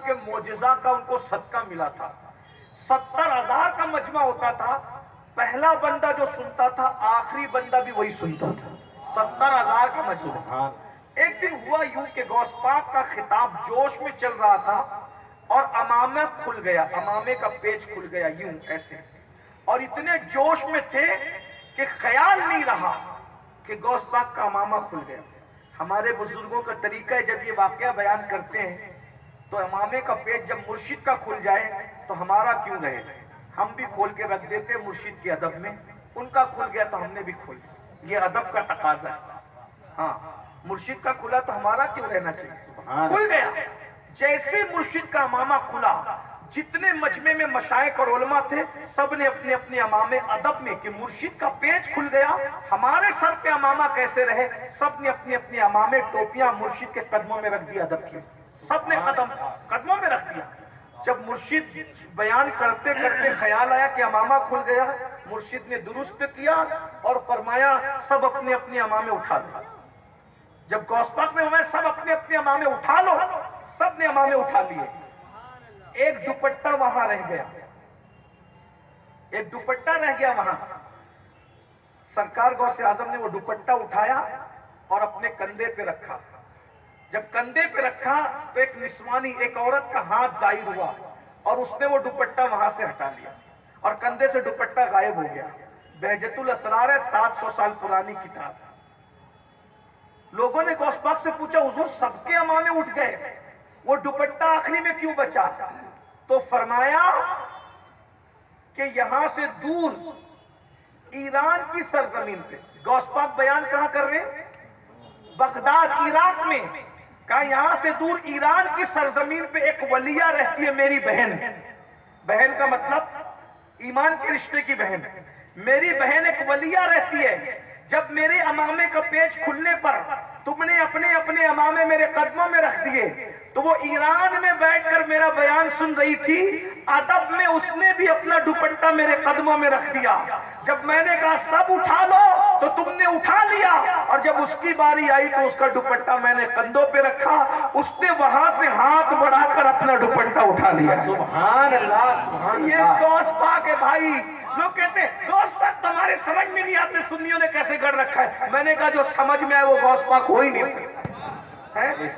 کے معجزہ کا ان کو صدقہ ملا تھا. 70,000 کا مجمع ہوتا تھا. پہلا بندہ جو سنتا تھا آخری بندہ بھی وہی سنتا تھا. 70,000 کا مجمع. ایک دن ہوا یوں کہ غوث پاک کا خطاب جوش میں چل رہا تھا اور امامہ کھل گیا، امامے کا پیچ کھل گیا یوں ایسے، اور اتنے جوش میں تھے کہ خیال نہیں رہا کہ غوث پاک کا امامہ کھل گیا. ہمارے بزرگوں کا طریقہ ہے جب یہ واقعہ بیان کرتے ہیں تو امامے کا پیچ جب مرشد کا کھل جائے تو ہمارا کیوں رہے، ہم بھی کھول کے رکھ دیتے مرشد کے ادب میں. ان کا کھل گیا تو ہم نے بھی کھول دیا، یہ ادب کا تقاضا ہے. ہاں، مرشد کا کھلا تو ہمارا کیوں رہنا چاہیے. کھل گیا. جیسے مرشد کا امامہ کھلا، جتنے مجمع میں مشائخ اور علماء تھے سب نے اپنے اپنے امامے ادب میں کہ مرشد کا پیچ کھل گیا ہمارے سر پہ امامہ کیسے رہے، سب نے اپنے اپنے امامے ٹوپیاں مرشد کے قدموں میں رکھ دیا ادب کی. سب نے قدموں میں رکھ دیا. جب مرشد بیان کرتے کرتے خیال آیا کہ امامہ کھل گیا، مرشد نے درست کیا اور فرمایا سب اپنے اپنے امامے اٹھا لو. جب غوث پاک میں ہمیں سب اپنے اپنے امامے اٹھا لو، سب نے امامے اٹھا لیے. ایک دوپٹہ وہاں رہ گیا، ایک دوپٹہ رہ گیا وہاں. سرکار غوث اعظم نے وہ دوپٹہ اٹھایا اور اپنے کندھے پہ رکھا. جب کندھے پہ رکھا تو ایک نسوانی، ایک عورت کا ہاتھ ظاہر ہوا اور اس نے وہ دوپٹہ وہاں سے ہٹا لیا اور کندھے سے دوپٹہ غائب ہو گیا. بہجت الاسرار ہے، 700 سال پرانی کتاب. لوگوں نے غوث پاک سے پوچھا حضور سب کے امامے اٹھ گئے، وہ دوپٹہ آخری میں کیوں بچا؟ تو فرمایا کہ یہاں سے دور ایران کی سرزمین پہ، غوث پاک بیان کہاں کر رہے ہیں؟ بغداد عراق میں. کہا یہاں سے دور ایران کی سرزمین پہ ایک ولیہ رہتی ہے میری بہن. بہن کا مطلب ایمان کے رشتے کی بہن. میری بہن ایک ولیہ رہتی ہے. جب میرے امامے کا پیچ کھلنے پر تم نے اپنے اپنے امامے میرے قدموں میں رکھ دیے تو وہ ایران میں بیٹھ کر میرا بیان سن رہی تھی، ادب میں اس نے بھی اپنا دوپٹہ میرے قدموں میں رکھ دیا. جب میں نے کہا سب اٹھا لو تو تم نے اٹھا لیا، اور جب اس کی باری آئی تو اس کا دوپٹہ میں نے کندھوں پہ رکھا، اس نے وہاں سے ہاتھ بڑھا کر اپنا دوپٹہ اٹھا لیا. سبحان اللہ، سبحان یہ اللہ. غوث پاک ہے بھائی. لوگ کہتے ہیں غوث پاک تمہارے سمجھ میں نہیں آتے، سنیوں نے کیسے گڑھ رکھا ہے. میں نے کہا جو سمجھ میں آئے وہ غوث پاک ہو ہی نہیں سکتا.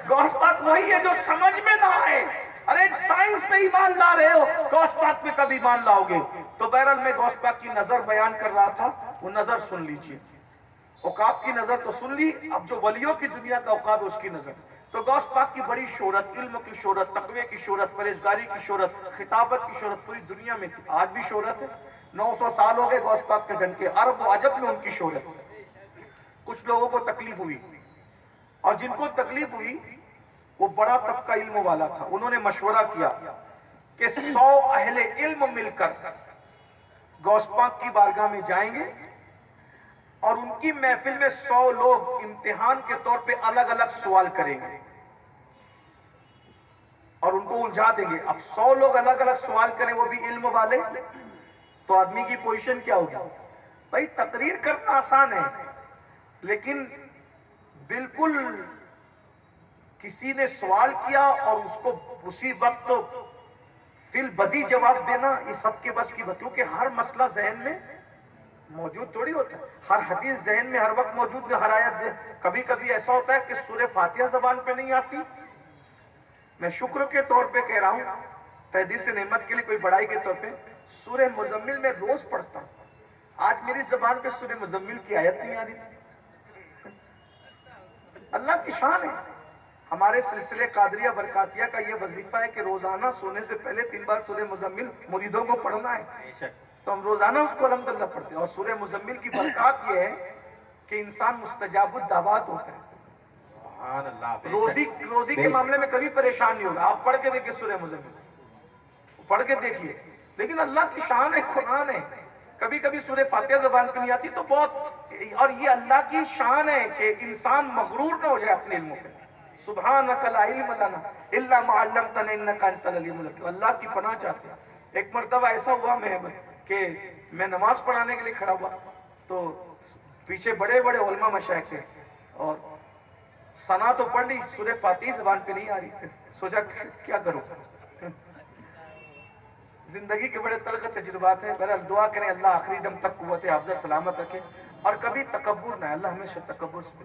غوث پاک وہی ہے جو سمجھ میں نہ آئے. ارے سائنس پہ ایمان لا رہے ہو، غوث پاک پہ کب ایمان لاؤ گے؟ تو بہرحال میں غوث پاک کی نظر بیان کر رہا تھا، وہ نظر سن لیجئے. عقاب کی نظر تو سن لی، اب جو ولیوں کی دنیا کا عقاب ہے اس کی نظر. تو غوث پاک کی بڑی شہرت، علم کی شہرت، تقوی کی شہرت، پرہیزگاری کی شہرت، خطابت کی شہرت پوری دنیا میں تھی. آج بھی شہرت ہے. 900 سال ہو گئے غوث پاک کے ڈنکے، عرب و عجب میں ان کی شہرت. کچھ لوگوں کو تکلیف ہوئی، اور جن کو تکلیف ہوئی وہ بڑا طبقہ علم والا تھا. انہوں نے مشورہ کیا کہ 100 اہل علم مل کر غوث پاک کی بارگاہ میں جائیں گے اور ان کی محفل میں 100 لوگ امتحان کے طور پہ الگ الگ سوال کریں گے اور ان کو الجھا دیں گے. اب 100 لوگ الگ الگ سوال کریں، وہ بھی علم والے، تو آدمی کی پوزیشن کیا ہوگی؟ بھائی تقریر کرنا آسان ہے، لیکن بالکل کسی نے سوال کیا اور اس کو اسی وقت فی البدی جواب دینا، یہ سب کے بس کی بات، کیونکہ ہر مسئلہ ذہن میں موجود تھوڑی ہوتا ہے، ہر حدیث ذہن میں ہر وقت موجود نہیں، ہر آیت کبھی کبھی ایسا ہوتا ہے کہ سورہ فاتحہ زبان پہ نہیں آتی. میں شکر کے طور پہ کہہ رہا ہوں، تحدیث نعمت کے لیے کوئی بڑائی کے طور پہ سورہ مزمل میں روز پڑھتا ہوں. آج میری زبان پہ سورہ مزمل کی آیت نہیں آ رہی تھی. اللہ کی شان ہے. ہمارے سلسلے قادریہ برکاتیہ کا یہ وظیفہ ہے کہ روزانہ سونے سے پہلے 3 بار سورہ مزمل مریدوں کو پڑھنا ہے، تو ہم روزانہ اس کو الحمدللہ پڑھتے ہیں. اور سورہ مزمل کی برکات یہ ہے کہ انسان مستجاب الدعوات ہوتا ہے. روزی کے معاملے میں کبھی پریشان نہیں ہوگا. آپ پڑھ کے دیکھیے سورہ مزمل، پڑھ کے دیکھیے. لیکن اللہ کی شان ہے، قرآن ہے. کبھی کبھی سورہ فاتحہ زبان پہ نہیں آتی تو بہت، اور یہ اللہ کی شان ہے کہ انسان مغرور نہ ہو جائے اپنے علموں پہ. سبحانک لا علم لنا الا ما علمتنا انک انت العلیم الحکیم. اللہ کی پناہ چاہتے ہیں. ایک مرتبہ ایسا ہوا کہ میں نماز پڑھانے کے لیے کھڑا ہوا تو پیچھے بڑے بڑے علماء مشائخ تھے، اور ثنا تو پڑھ لی، سورہ فاتحہ زبان پہ نہیں آ رہی. سوچا کیا کروں. زندگی کے بڑے تلخ تجربات ہیں. بہرحال دعا کریں اللہ آخری دم تک قوت حافظہ سلامت رکھے، اور کبھی تکبر نہ ہے. اللہ ہمیشہ تکبر سے،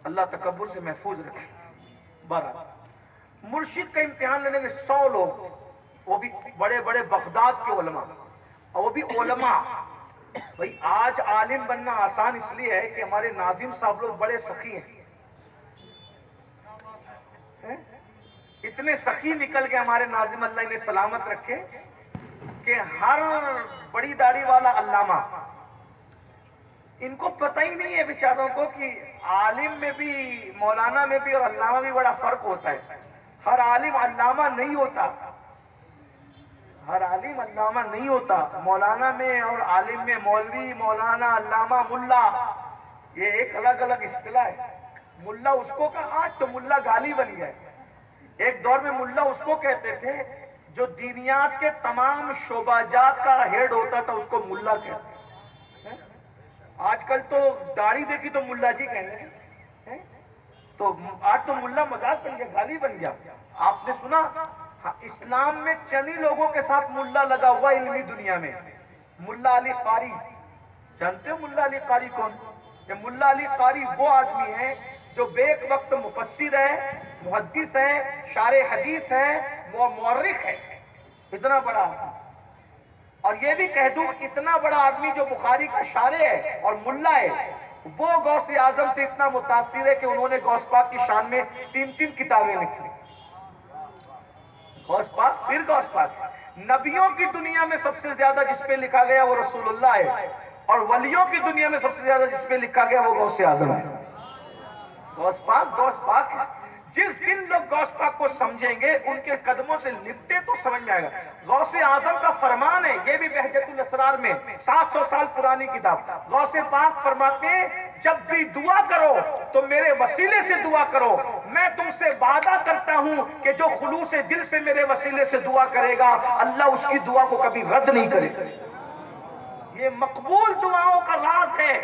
اللہ تکبر سے محفوظ رکھے. بہرحال مرشد کا امتحان لینے کے 100 لوگ، وہ بھی بڑے بڑے بغداد کے علماء، اور وہ بھی علماء. بھئی آج عالم بننا آسان اس لیے ہے کہ ہمارے ناظم صاحب لوگ بڑے سخی ہیں. اتنے سخی نکل کے ہمارے ناظم، اللہ انہیں سلامت رکھے، کہ ہر بڑی داڑھی والا علامہ، ان کو پتہ ہی نہیں ہے بیچاروں کو کہ عالم میں بھی، مولانا میں بھی اور علامہ بھی بڑا فرق ہوتا ہے. ہر عالم علامہ نہیں ہوتا، ہر عالم علامہ نہیں ہوتا. مولانا میں اور عالم میں مولوی، مولانا، علامہ، ملا، یہ ایک الگ الگ اصطلاح ہے. ملا اس کو کہا، آج تو ملا گالی بن گیا ہے. ایک دور میں ملا اس کو کہتے تھے جو دینیات کے تمام شعبہ جات کا ہیڈ ہوتا تھا، اس کو ملا کہتے ہیں. آج کل تو داڑھی دیکھی تو ملا جی کہنے ہیں. تو آج تو ملا مذاق بن گیا، گالی بن گیا. آپ نے سنا اسلام میں چند ہی لوگوں کے ساتھ ملا لگا ہوا علمی دنیا میں. ملا علی قاری، جانتے ہو ملا علی قاری کون؟ یہ ملا علی قاری وہ آدمی ہے جو بیک وقت مفسر ہے، محدث ہے، شارح حدیث ہے، مورخ ہے. اتنا بڑا آدمی. اور یہ بھی کہہ دوں اتنا بڑا آدمی جو بخاری کا شارح ہے اور ملا ہے، وہ غوث اعظم سے اتنا متاثر ہے کہ انہوں نے غوث پاک کی شان میں 3 کتابیں لکھی. غوث پاک، پھر غوث پاک. نبیوں کی دنیا میں سب سے زیادہ جس پہ لکھا گیا وہ رسول اللہ ہے، اور ولیوں کی دنیا میں سب سے زیادہ جس پہ لکھا گیا وہ غوث اعظم ہے. غوث پاک ہے. جس دن لوگ غوث پاک کو سمجھیں گے، ان کے قدموں سے لپٹے تو سمجھ میں آئے گا. غوث اعظم کا فرمان ہے، یہ بھی بہجت الاسرار میں 700 سال پرانی کتاب. غوث پاک فرماتے ہیں جب بھی دعا کرو تو میرے وسیلے سے دعا کرو. میں تم سے وعدہ کرتا ہوں کہ جو خلوص دل سے میرے وسیلے سے دعا کرے گا، اللہ اس کی دعا کو کبھی رد نہیں کرے گا. یہ مقبول دعاؤں کا راز ہے،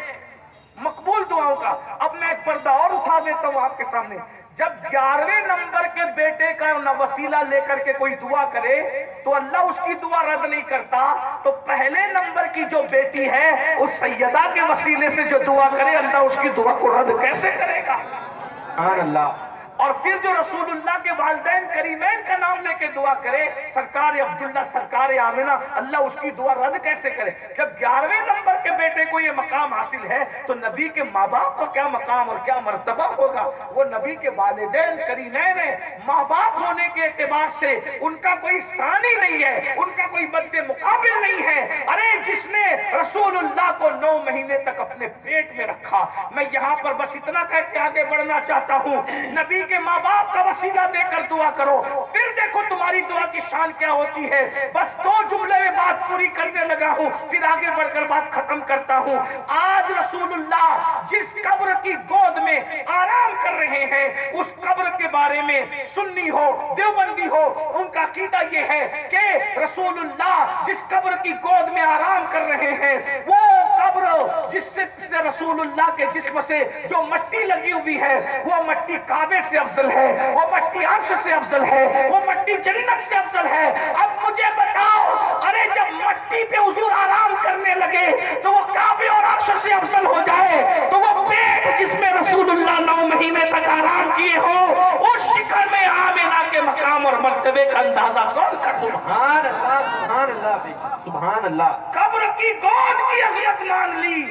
مقبول دعاؤں کا. اب میں ایک پردہ اور اٹھا دیتا ہوں آپ کے سامنے. جب 11ویں نمبر کے بیٹے کا وسیلہ لے کر کے کوئی دعا کرے تو اللہ اس کی دعا رد نہیں کرتا، تو پہلے نمبر کی جو بیٹی ہے اس سیدہ کے وسیلے سے جو دعا کرے، اللہ اس کی دعا کو رد کیسے کرے گا؟ سبحان اللہ. اور پھر جو رسول اللہ کے والدین کریمین کا نام لے کے دعا کرے، سرکار عبداللہ، سرکار آمنہ، اللہ اس کی دعا رد کیسے کرے؟ جب 11ویں نمبر کے بیٹے کو یہ مقام حاصل ہے تو نبی کے ماں باپ کو کیا مقام اور کیا مرتبہ ہوگا؟ وہ نبی کے والدین کریمین ہیں. ماں باپ ہونے کے اعتبار سے ان کا کوئی ثانی نہیں ہے، ان کا کوئی مد مقابل نہیں ہے. ارے جس نے رسول اللہ کو 9 مہینے تک اپنے پیٹ میں رکھا. میں یہاں پر بس اتنا کہہ کے آگے بڑھنا چاہتا ہوں، نبی کے ماں باپ کا وسیلہ دے کر دعا کرو، پھر دیکھو تمہاری دعا کی شان کیا ہوتی ہے. بس 2 جملے میں بات پوری کرنے لگا ہوں، پھر آگے بڑھ کر بات ختم کرتا ہوں. آج رسول اللہ جس قبر کی گود میں آرام کر رہے ہیں، اس قبر کے بارے میں سنی ہو، دیوبندی ہو، ان کا عقیدہ یہ ہے کہ رسول اللہ جس قبر کی گود میں آرام کر رہے ہیں وہ قبر جس سے رسول اللہ کے جسم سے جو مٹی لگی ہوئی ہے وہ مٹی کعبے سے افضل ہے، وہ مٹی عرش سے افضل ہے، وہ مٹی جنت سے افضل ہے۔ اب مجھے بتاؤ، ارے جب مٹی پہ حضور آرام کرنے لگے تو وہ کعبے اور عرش سے افضل ہو جائے تو وہ پیٹ جس میں رسول اللہ 9 مہینے تک آرام کیے ہو، اس شکر میں آمنہ کے مقام اور مرتبے کا اندازہ کون کر سکتا؟ سبحان اللہ سبحان اللہ بے شک، سبحان اللہ۔ قبر کی گود کی عظمت مان لی،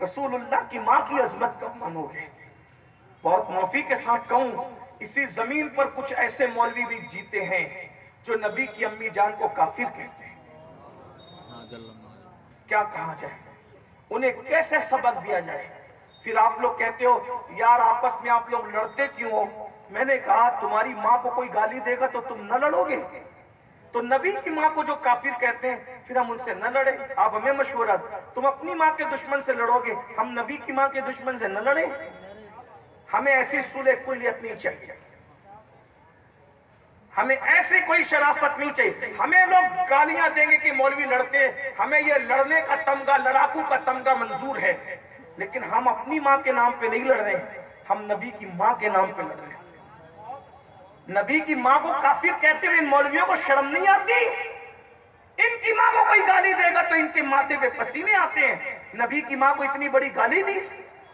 رسول اللہ کی ماں کی عظمت کب مانو گے؟ بہت معافی کے ساتھ کہوں، اسی زمین پر کچھ ایسے مولوی بھی جیتے ہیں جو نبی کی امی جان کو کافر کہتے ہیں۔ کیا کہا جائے، انہیں کیسے سبق دیا جائے؟ پھر آپ لوگ کہتے ہو یار آپس میں آپ لوگ لڑتے کیوں ہو؟ میں نے کہا تمہاری ماں کو کوئی گالی دے گا تو تم نہ لڑو گے؟ تو نبی کی ماں کو جو کافر کہتے ہیں پھر ہم ان سے نہ لڑیں؟ آپ ہمیں مشورہ، تم اپنی ماں کے دشمن سے لڑو گے، ہم نبی کی ماں کے دشمن سے نہ لڑیں؟ ہمیں ایسی صلح کلیت نہیں چاہیے، ہمیں ایسی کوئی شرافت نہیں چاہیے۔ ہمیں لوگ گالیاں دیں گے کہ مولوی لڑتے، ہمیں یہ لڑنے کا تمغہ، لڑاکو کا تمغہ منظور ہے، لیکن ہم اپنی ماں کے نام پہ نہیں لڑ رہے ہیں، ہم نبی کی ماں کے نام پہ لڑ رہے ہیں۔ نبی کی ماں کو کافر کہتے ہوئے ان مولویوں کو شرم نہیں آتی؟ ان کی ماں کو کوئی گالی دے گا تو ان کے ماتھے پہ پسینے آتے ہیں۔ نبی کی ماں کو اتنی بڑی گالی دی،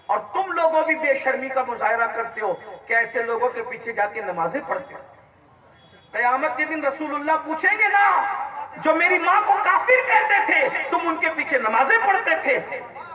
اور تم لوگوں بھی بے شرمی کا مظاہرہ کرتے ہو کہ ایسے لوگوں کے پیچھے جا کے نمازیں پڑھتے ہو۔ قیامت کے دن رسول اللہ پوچھیں گے نا، جو میری ماں کو کافر کہتے تھے تم ان کے پیچھے نمازیں پڑھتے تھے،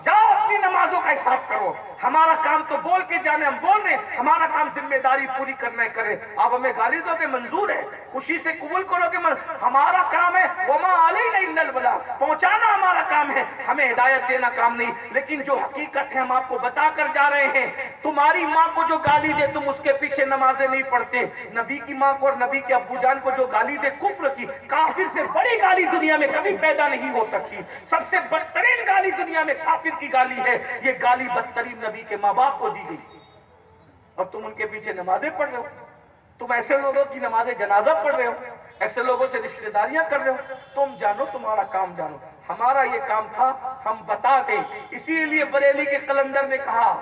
جاؤ اپنی نمازوں کا حساب کرو۔ ہمارا کام تو بول کے جانے، ہم بول رہے ہیں، ہمارا کام ذمہ داری پوری کرنا ہے، کرے۔ آپ ہمیں گالی دو کہ منظور ہے، خوشی سے قبول کرو کہ ہمارا کام ہے وما علینا الا البلاغ، پہنچانا ہمارا کام ہے، ہمیں ہدایت دینا کام نہیں۔ لیکن جو حقیقت ہے ہم آپ کو بتا کر جا رہے ہیں، تمہاری ماں کو جو گالی دے تم اس کے پیچھے نمازیں نہیں پڑھتے، نبی کی ماں کو اور نبی کے ابو جان کو جو گالی دے کفر کی، کافر سے بڑی گالی دنیا میں کبھی پیدا نہیں ہو سکتی۔ سب سے بدترین گالی دنیا میں کافر کی گالی ہے، یہ گالی بدترین نبی کے ماں باپ کو دی گئی، اور تم ان کے پیچھے نمازیں پڑھ رہے ہو۔ تم ایسے لوگوں کی نماز جنازہ پڑھ رہے ہو، ایسے لوگوں سے رشتہ داریاں کر رہے ہو۔ تم جانو تمہارا کام جانو، ہمارا یہ کام تھا ہم بتا دیں۔ اسی لیے بریلی کے قلندر نے کہا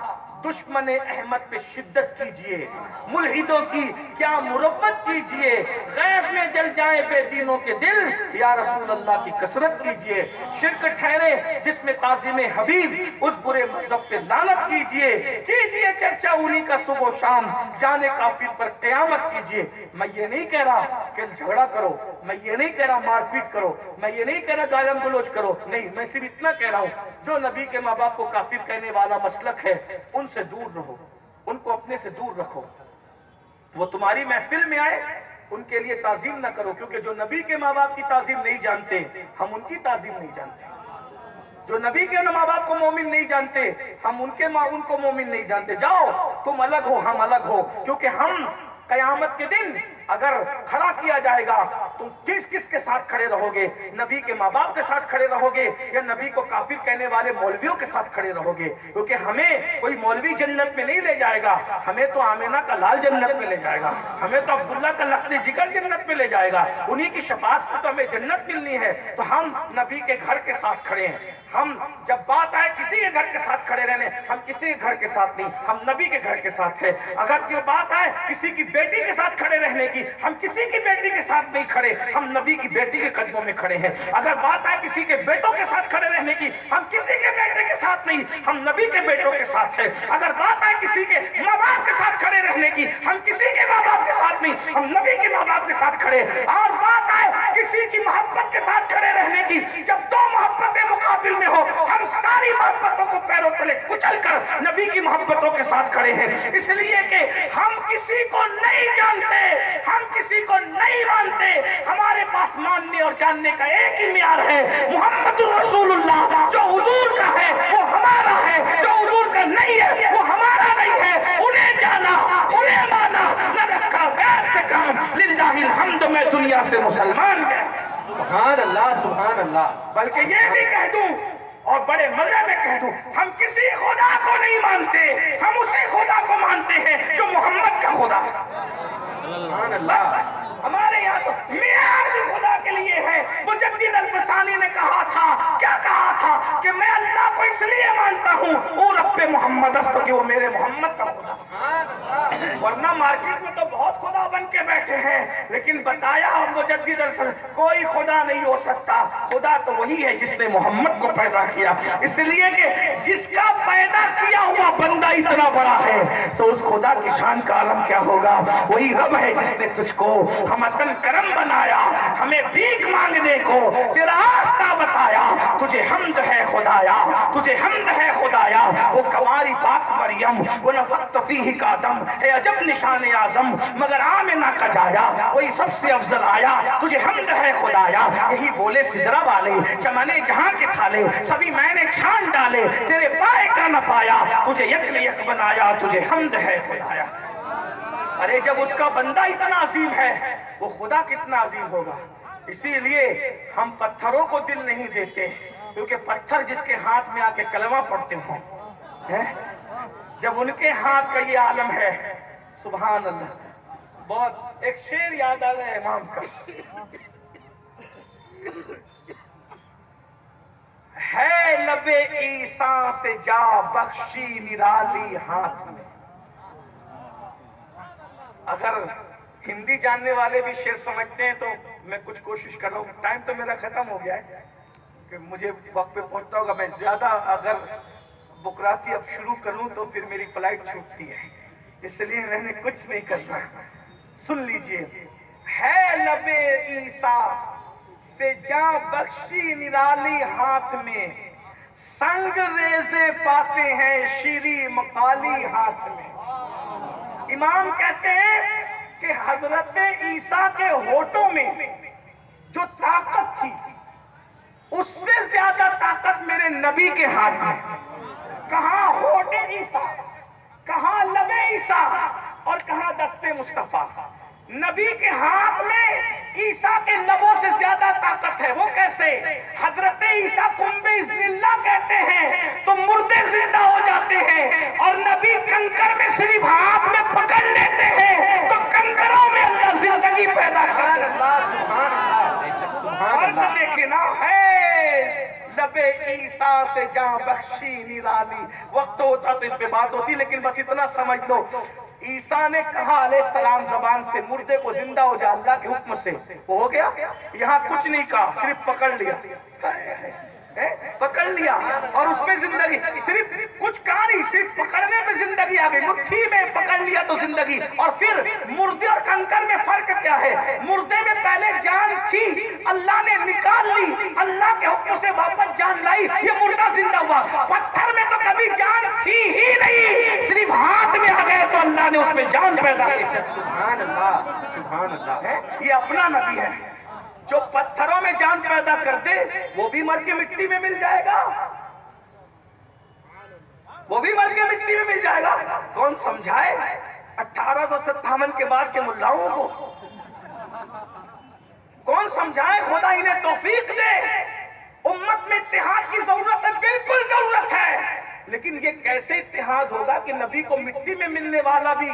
دشمن احمد پہ شدت کیجئے، ملحدوں کی کیا مربت کیجئے، غیب میں جل جائیں بے دینوں کے دل، یا رسول اللہ کی کثرت کیجئے۔ شرک ٹھہرے جس میں تعظیم حبیب، اس برے مذہب پہ لعنت کیجئے، کیجئے چرچا انہی کا صبح و شام، جانے کافر پر قیامت کیجئے۔ میں یہ نہیں کہہ رہا کہ جھگڑا کرو، میں یہ نہیں کہہ رہا مار پیٹ کرو، میں یہ نہیں کہہ رہا گالم گلوچ کرو، نہیں، میں صرف اتنا کہہ رہا ہوں جو نبی کے ماں باپ کو کافر کہنے والا مسلک ہے ان سے دور رہو، ان کو اپنے سے دور رکھو۔ وہ تمہاری محفل میں آئے ان کے لیے تعظیم نہ کرو، کیونکہ جو نبی کے ماں باپ کی تعظیم نہیں جانتے ہم ان کی تعظیم نہیں جانتے۔ جو نبی کے ماں باپ کو مومن نہیں جانتے ہم ان کو مومن نہیں جانتے۔ جاؤ تم الگ ہو ہم الگ ہو، کیونکہ ہم قیامت کے دن اگر کھڑا کیا جائے گا تم کس کس کے ساتھ کھڑے رہو گے؟ نبی کے ماں باپ کے ساتھ کھڑے رہو گے یا نبی کو کافر کہنے والے مولویوں کے ساتھ کھڑے رہو گے؟ کیونکہ ہمیں کوئی مولوی جنت میں نہیں لے جائے گا، ہمیں تو آمینہ کا لال جنت میں لے جائے گا، ہمیں تو عبداللہ کا لخت جگر جنت میں لے جائے گا، انہی کی شفاعت سے تو ہمیں جنت ملنی ہے۔ تو ہم نبی کے گھر کے ساتھ کھڑے ہیں۔ ہم جب بات آئے کسی کے گھر کے ساتھ کھڑے رہنے، ہم کسی کے گھر کے ساتھ نہیں، ہم نبی کے گھر کے ساتھ ہیں۔ اگر کوئی بات آئے کسی کی بیٹی کے ساتھ کھڑے رہنے کی، ہم کسی کی بیٹی کے ساتھ نہیں کھڑے، ہم نبی کی بیٹی کے قدموں میں کھڑے ہیں۔ اگر بات آئے کسی کے بیٹوں کے ساتھ کھڑے رہنے کی، ہم کسی کے بیٹے کے ساتھ نہیں، ہم نبی کے بیٹوں کے ساتھ ہیں۔ اگر بات آئے کسی کے ماں باپ کے ساتھ کھڑے رہنے کی، ہم کسی کے ماں باپ کے ساتھ نہیں، ہم نبی کے ماں باپ کے ساتھ کھڑے۔ اور بات آئے کسی کی محبت کے ساتھ کھڑے رہنے کی، جب دو محبتیں مقابل میں ہو، ہم ساری محبتوں کو پیروں تلے کچل کر نبی کی محبتوں کے ساتھ کھڑے ہیں۔ اس لیے کہ ہم کسی کو نہیں جانتے، ہم کسی کو نہیں مانتے، ہمارے پاس ماننے اور جاننے کا ایک ہی معیار ہے، محمد رسول اللہ۔ جو حضور کا ہے وہ ہمارا ہے، جو حضور کا نہیں ہے وہ ہمارا نہیں ہے۔ انہیں جانا، انہیں مانا، نہ رکھا غیر سے کام۔ للہ الحمد، میں دنیا سے مسلمان گیا۔ سبحان اللہ سبحان اللہ۔ بلکہ یہ بھی کہہ دوں اور بڑے مزے میں کہہ دوں، ہم کسی خدا کو نہیں مانتے، ہم اسی خدا کو مانتے ہیں جو محمد کا خدا ہے۔ سبحان اللہ۔ ہمارے یہاں تو معیار بھی خدا کے لیے یہ ہے، مجدد الفسانی نے کہا تھا، کیا کہا تھا کہ میں اللہ کو اس لیے مانتا ہوں او رب محمد است کہ وہ میرے محمد کا خدا، ورنہ مارکیٹ میں تو بہت خدا بن کے بیٹھے ہیں، لیکن بتایا مجدد الفسانی کوئی خدا نہیں ہو سکتا، خدا تو وہی ہے جس نے محمد کو پیدا کیا، اس لیے کہ جس کا پیدا کیا ہوا بندہ اتنا بڑا ہے تو اس خدا کی شان کا عالم کیا ہوگا؟ وہی رب ہے جس نے تجھ کو ہمتن کرم بنایا، ہمیں بھیک مانگنے کو تیرا راستہ بتایا، تجھے حمد ہے خدایا، تجھے حمد ہے خدایا، وہ کنواری پاک مریم وہ نفخت فیہ کا دم ہے عجب نشان اعظم، مگر آمنہ کا جایا وہی سب سے افضل آیا، تجھے حمد ہے خدایا، یہی بولے سدرہ والے چمنے جہاں کے تھالے سبھی میں نے چھان ڈالے، تیرے پائے کا نہ پایا، تجھے یک یک بنایا، تجھے حمد ہے خدایا۔ ارے جب اس کا بندہ اتنا عظیم ہے وہ خدا کتنا عظیم ہوگا؟ اسی لیے ہم پتھروں کو دل نہیں دیتے، کیونکہ پتھر جس کے ہاتھ میں آ کے کلمہ پڑھتے ہوں، جب ان کے ہاتھ کا یہ عالم ہے، سبحان اللہ۔ بہت ایک شعر یاد آ گیا امام کا، ہے لب عیسیٰ سے جا بخشی نرالی ہاتھ میں۔ اگر ہندی جاننے والے بھی شعر سمجھتے ہیں تو میں کچھ کوشش کر رہا ہوں، ٹائم تو میرا ختم ہو گیا ہے کہ مجھے وقت پہ پہنچنا ہوگا، میں زیادہ اگر بکراتی اب شروع کروں تو پھر میری فلائٹ چھوٹتی ہے، اس لیے میں نے کچھ نہیں کرنا۔ سن لیجئے، ہے لب عیسیٰ سے جا بخشی نرالی ہاتھ میں، سنگ ریزے پاتے ہیں شیری مقالی ہاتھ میں۔ امام کہتے ہیں کہ حضرت عیسیٰ کے ہونٹوں میں جو طاقت تھی اس سے زیادہ طاقت میرے نبی کے ہاتھ میں۔ کہاں ہونٹ عیسیٰ، کہاں لب عیسیٰ اور کہاں دست مصطفیٰ؟ نبی کے ہاتھ میں عیسیٰ کے لبوں سے زیادہ طاقت ہے۔ وہ کیسے؟ حضرت عیسیٰ قنب اذن اللہ کہتے ہیں تو مردے زندہ ہو جاتے ہیں، اور نبی کنکر میں صرف ہاتھ میں پکڑ لیتے ہیں تو کنکروں میں اللہ زندگی پیدا کرتا ہے۔ فرق دیکھیں نا، ہے لب عیسیٰ سے جہاں بخشی نرالی۔ وقت ہوتا تو اس پہ بات ہوتی، لیکن بس اتنا سمجھ لو، عیسیٰ نے کہا علیہ السلام زبان سے مردے کو زندہ ہو جا اللہ کے حکم سے، وہ ہو گیا۔ یہاں کچھ نہیں کہا، صرف پکڑ لیا، پکڑ لیا اور اس میں زندگی، صرف کچھ کہا نہیں، صرف پکڑنے میں زندگی آ گئی، مٹھی میں پکڑ لیا تو زندگی۔ اور پھر مردے اور کنکر میں فرق کیا ہے؟ مردے میں پہلے جان تھی، اللہ نے نکال لی، اللہ کے حکم سے واپس جان لائی، یہ مردہ زندہ ہوا۔ پتھر میں تو کبھی جان تھی ہی نہیں، صرف ہاتھ میں آ گئے تو اللہ نے اس میں جان پیدا کی۔ سبحان اللہ، سبحان اللہ۔ یہ اپنا نبی ہے جو پتھروں میں جان پیدا کر دے، وہ بھی مر کے مٹی میں مل جائے گا، وہ بھی مر کے مٹی میں مل جائے گا۔ کون سمجھائے 1857 کے بعد کے ملاؤں کو؟ کون سمجھائے؟ خدا انہیں توفیق دے۔ امت میں اتحاد کی ضرورت ہے، بالکل ضرورت ہے، لیکن یہ کیسے اتحاد ہوگا کہ نبی کو مٹی میں ملنے والا بھی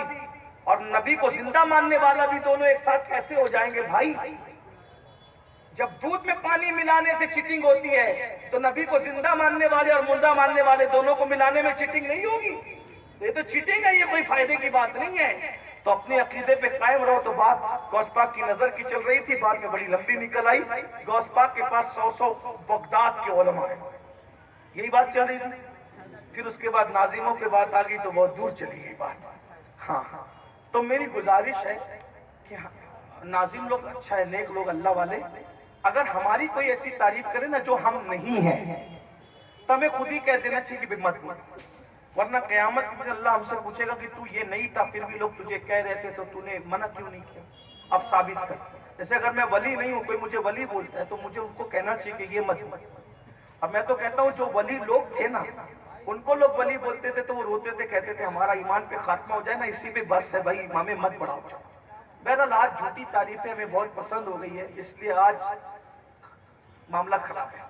اور نبی کو زندہ ماننے والا بھی دونوں ایک ساتھ کیسے ہو جائیں گے بھائی؟ جب دودھ میں پانی ملانے سے چیٹنگ ہوتی ہے تو نبی کو زندہ ماننے والے اور مردہ ماننے والے دونوں کو ملانے میں چیٹنگ نہیں ہوگی؟ یہ تو چیٹنگ ہے، یہ کوئی فائدے کی بات نہیں ہے۔ تو اپنے عقیدے پہ قائم رہو۔ تو بات غوث پاک کی نظر کی چل رہی تھی، بعد میں بڑی لمبی نکل آئی۔ غوث پاک کے پاس 100 بغداد کے علماء ہیں، یہی بات چل رہی تھی۔ پھر اس کے بعد ناظموں کے بات آ گئی تو بہت دور چلی گئی بات۔ ہاں تو میری گزارش ہے کہ ناظم لوگ اچھا ہے، نیک لوگ، اللہ والے، اگر ہماری کوئی ایسی تعریف کرے نا جو ہم نہیں ہیں تو ہمیں خود ہی کہہ دینا چاہیے کہ مت بول، ورنہ قیامت کے دن اللہ ہم سے پوچھے گا کہ تو یہ نہیں تھا پھر بھی لوگ تجھے کہہ رہے تھے تو تو نے منع کیوں نہیں کیا؟ اب ثابت کر۔ جیسے اگر میں ولی نہیں ہوں، کوئی مجھے ولی بولتا ہے تو مجھے ان کو کہنا چاہیے کہ یہ مت بول۔ اب میں تو کہتا ہوں جو ولی لوگ تھے نا، ان کو لوگ ولی بولتے تھے تو وہ روتے تھے، کہتے تھے ہمارا ایمان پہ خاتمہ ہو جائے نا، اسی پہ بس ہے بھائی، ہمیں مت بڑھاؤ۔ بہرحال آج جھوٹی تعریفیں ہمیں بہت پسند ہو گئی ہے، اس لیے آج معاملہ خراب ہے۔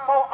100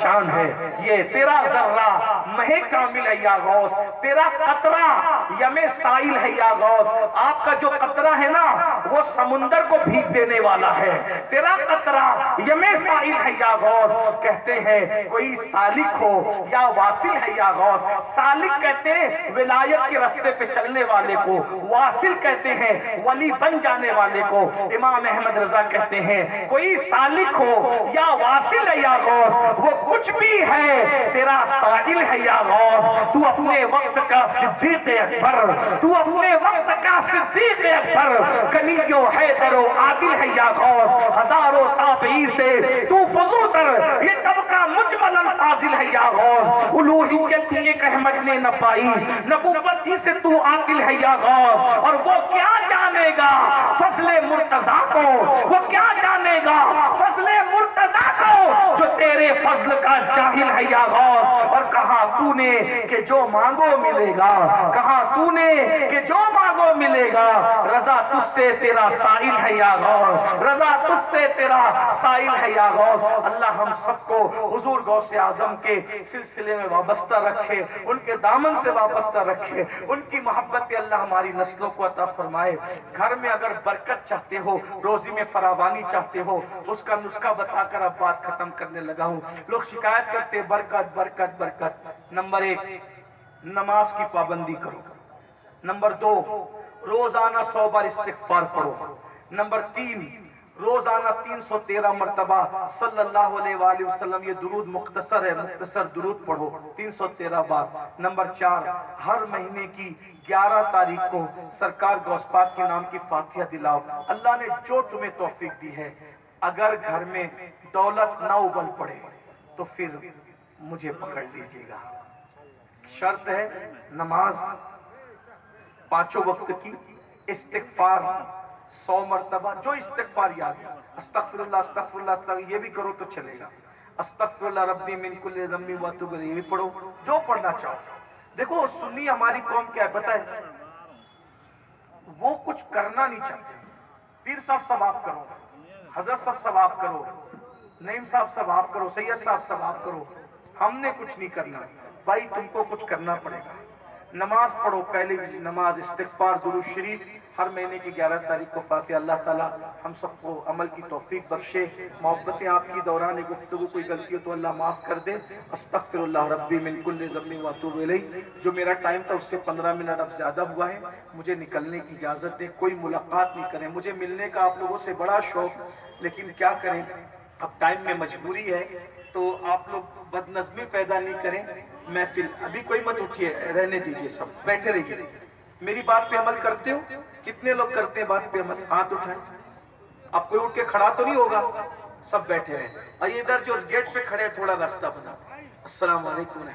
چاند ہے، یہ تیرا ذرہ مہ کامل ہے یا غوث، تیرا قطرہ یم سائل ہے یا غوث، آپ کا جو قطرہ ہے نا وہ سمندر کو بھیگ دینے والا ہے، تیرا قطرہ یم سائل ہے یا غوث۔ کہتے ہیں کوئی سالک ہو یا واصل ہے یا غوث، سالک کہتے ہیں ولایت کے راستے پہ چلنے والے کو، واصل کہتے ہیں ولی بن جانے والے کو۔ امام احمد رضا کہتے ہیں کوئی سالک ہو یا واصل ہے یا غوث، وہ کچھ بھی ہے تیرا سائل ہے یا غوث۔ تو اپنے وقت کا صدیق اکبر، تو اپنے وقت کا صدیق اکبر، غنی و حیدر و عادل ہے یا غوث۔ ہزاروں تابعی سے تو فضوتر، یہ طبقہ مجملاً فاضل ہے یا غوث۔ الوہیت ہی ایک احمد نے نہ پائی، نبوت ہی سے تو عاقل ہے یا غوث۔ اور وہ کیا جانے گا فضل مرتضیٰ کو، وہ کیا جانے گا فضل مرتضیٰ کو جو تیرے فضل کا جاہل ہے یا غوث۔ اور کہا تو نے کہ جو مانگو ملے گا، کہا تو نے کہ جو مانگو ملے گا، رضا تجھ سے تیرا سائل ہے یا غوث، رضا تجھ سے تیرا سائل ہے یا غوث۔ اللہ ہم سب کو حضور غوث اعظم کے سلسلے میں وابستہ رکھے، ان کے دامن سے وابستہ رکھے، ان کی محبت اللہ ہماری نسلوں کو عطا فرمائے۔ گھر میں اگر برکت چاہتے ہو، روزی میں فراوانی چاہتے ہو، اس کا نسخہ بتا کر اب بات ختم کرنے لگا ہوں۔ لوگ شکایت کرتے ہیں برکت برکت برکت۔ نمبر 1 نماز کی پابندی کرو، نمبر 2 روزانہ 100 بار استغفار پڑھو، نمبر 3 روزانہ 313 مرتبہ صلی اللہ علیہ وآلہ وسلم، یہ درود مختصر ہے، مختصر درود پڑھو 313 بار۔ نمبر 4 ہر مہینے کی 11 تاریخ کو سرکار غوث پاک کے نام کی فاتحہ دلاؤ۔ اللہ نے جو تمہیں توفیق دی ہے، اگر گھر میں دولت نہ ابل پڑے تو پھر مجھے پکڑ لیجیے گا۔ شرط ہے نماز 5 وقت کی، استغفار 100 مرتبہ، جو استغفار یاد ہے، استغفر اللہ استغفر اللہ استغفر، یہ بھی کرو تو چلے گا۔ استغفر اللہ ربی من کل ذنب واتوب الیہ، یہ بھی پڑھو جو پڑھنا چاہو۔ دیکھو سنی ہماری قوم کیا ہے پتہ ہے، وہ کچھ کرنا نہیں چاہتے۔ پیر صاحب ثواب کرو، حضرت صاحب ثواب کرو، نعیم صاحب ثواب کرو، سید صاحب ثواب کرو، ہم نے کچھ نہیں کرنا۔ بھائی تم کو کچھ کرنا پڑے گا۔ نماز پڑھو، پہلی نماز، استغفار، درود شریف، ہر مہینے کی 11 تاریخ کو فاتحہ۔ اللہ تعالی ہم سب کو عمل کی توفیق بخشے۔ محبتیں آپ کی دوران گفتگو کوئی غلطی ہو تو اللہ معاف کر دے۔ استغفر اللہ ربی من کل ذنب واتوب الیہ۔ جو میرا ٹائم تھا اس سے 15 منٹ اب زیادہ ہوا ہے، مجھے نکلنے کی اجازت دیں۔ کوئی ملاقات نہیں کریں، مجھے ملنے کا آپ لوگوں سے بڑا شوق، لیکن کیا کریں اب ٹائم میں مجبوری ہے، تو آپ لوگ بد نظمی پیدا نہیں کریں۔ محفل ابھی کوئی مت اٹھیے، رہنے دیجئے، سب بیٹھے رہیے۔ میری بات پہ عمل کرتے ہو؟ کتنے لوگ کرتے ہیں بات پہ عمل؟ ہاتھ اٹھائیں۔ اب کوئی اٹھ کے کھڑا تو نہیں ہوگا، سب بیٹھے ہیں۔ اور ادھر جو گیٹ پہ کھڑے ہیں تھوڑا راستہ بنا۔ السلام علیکم۔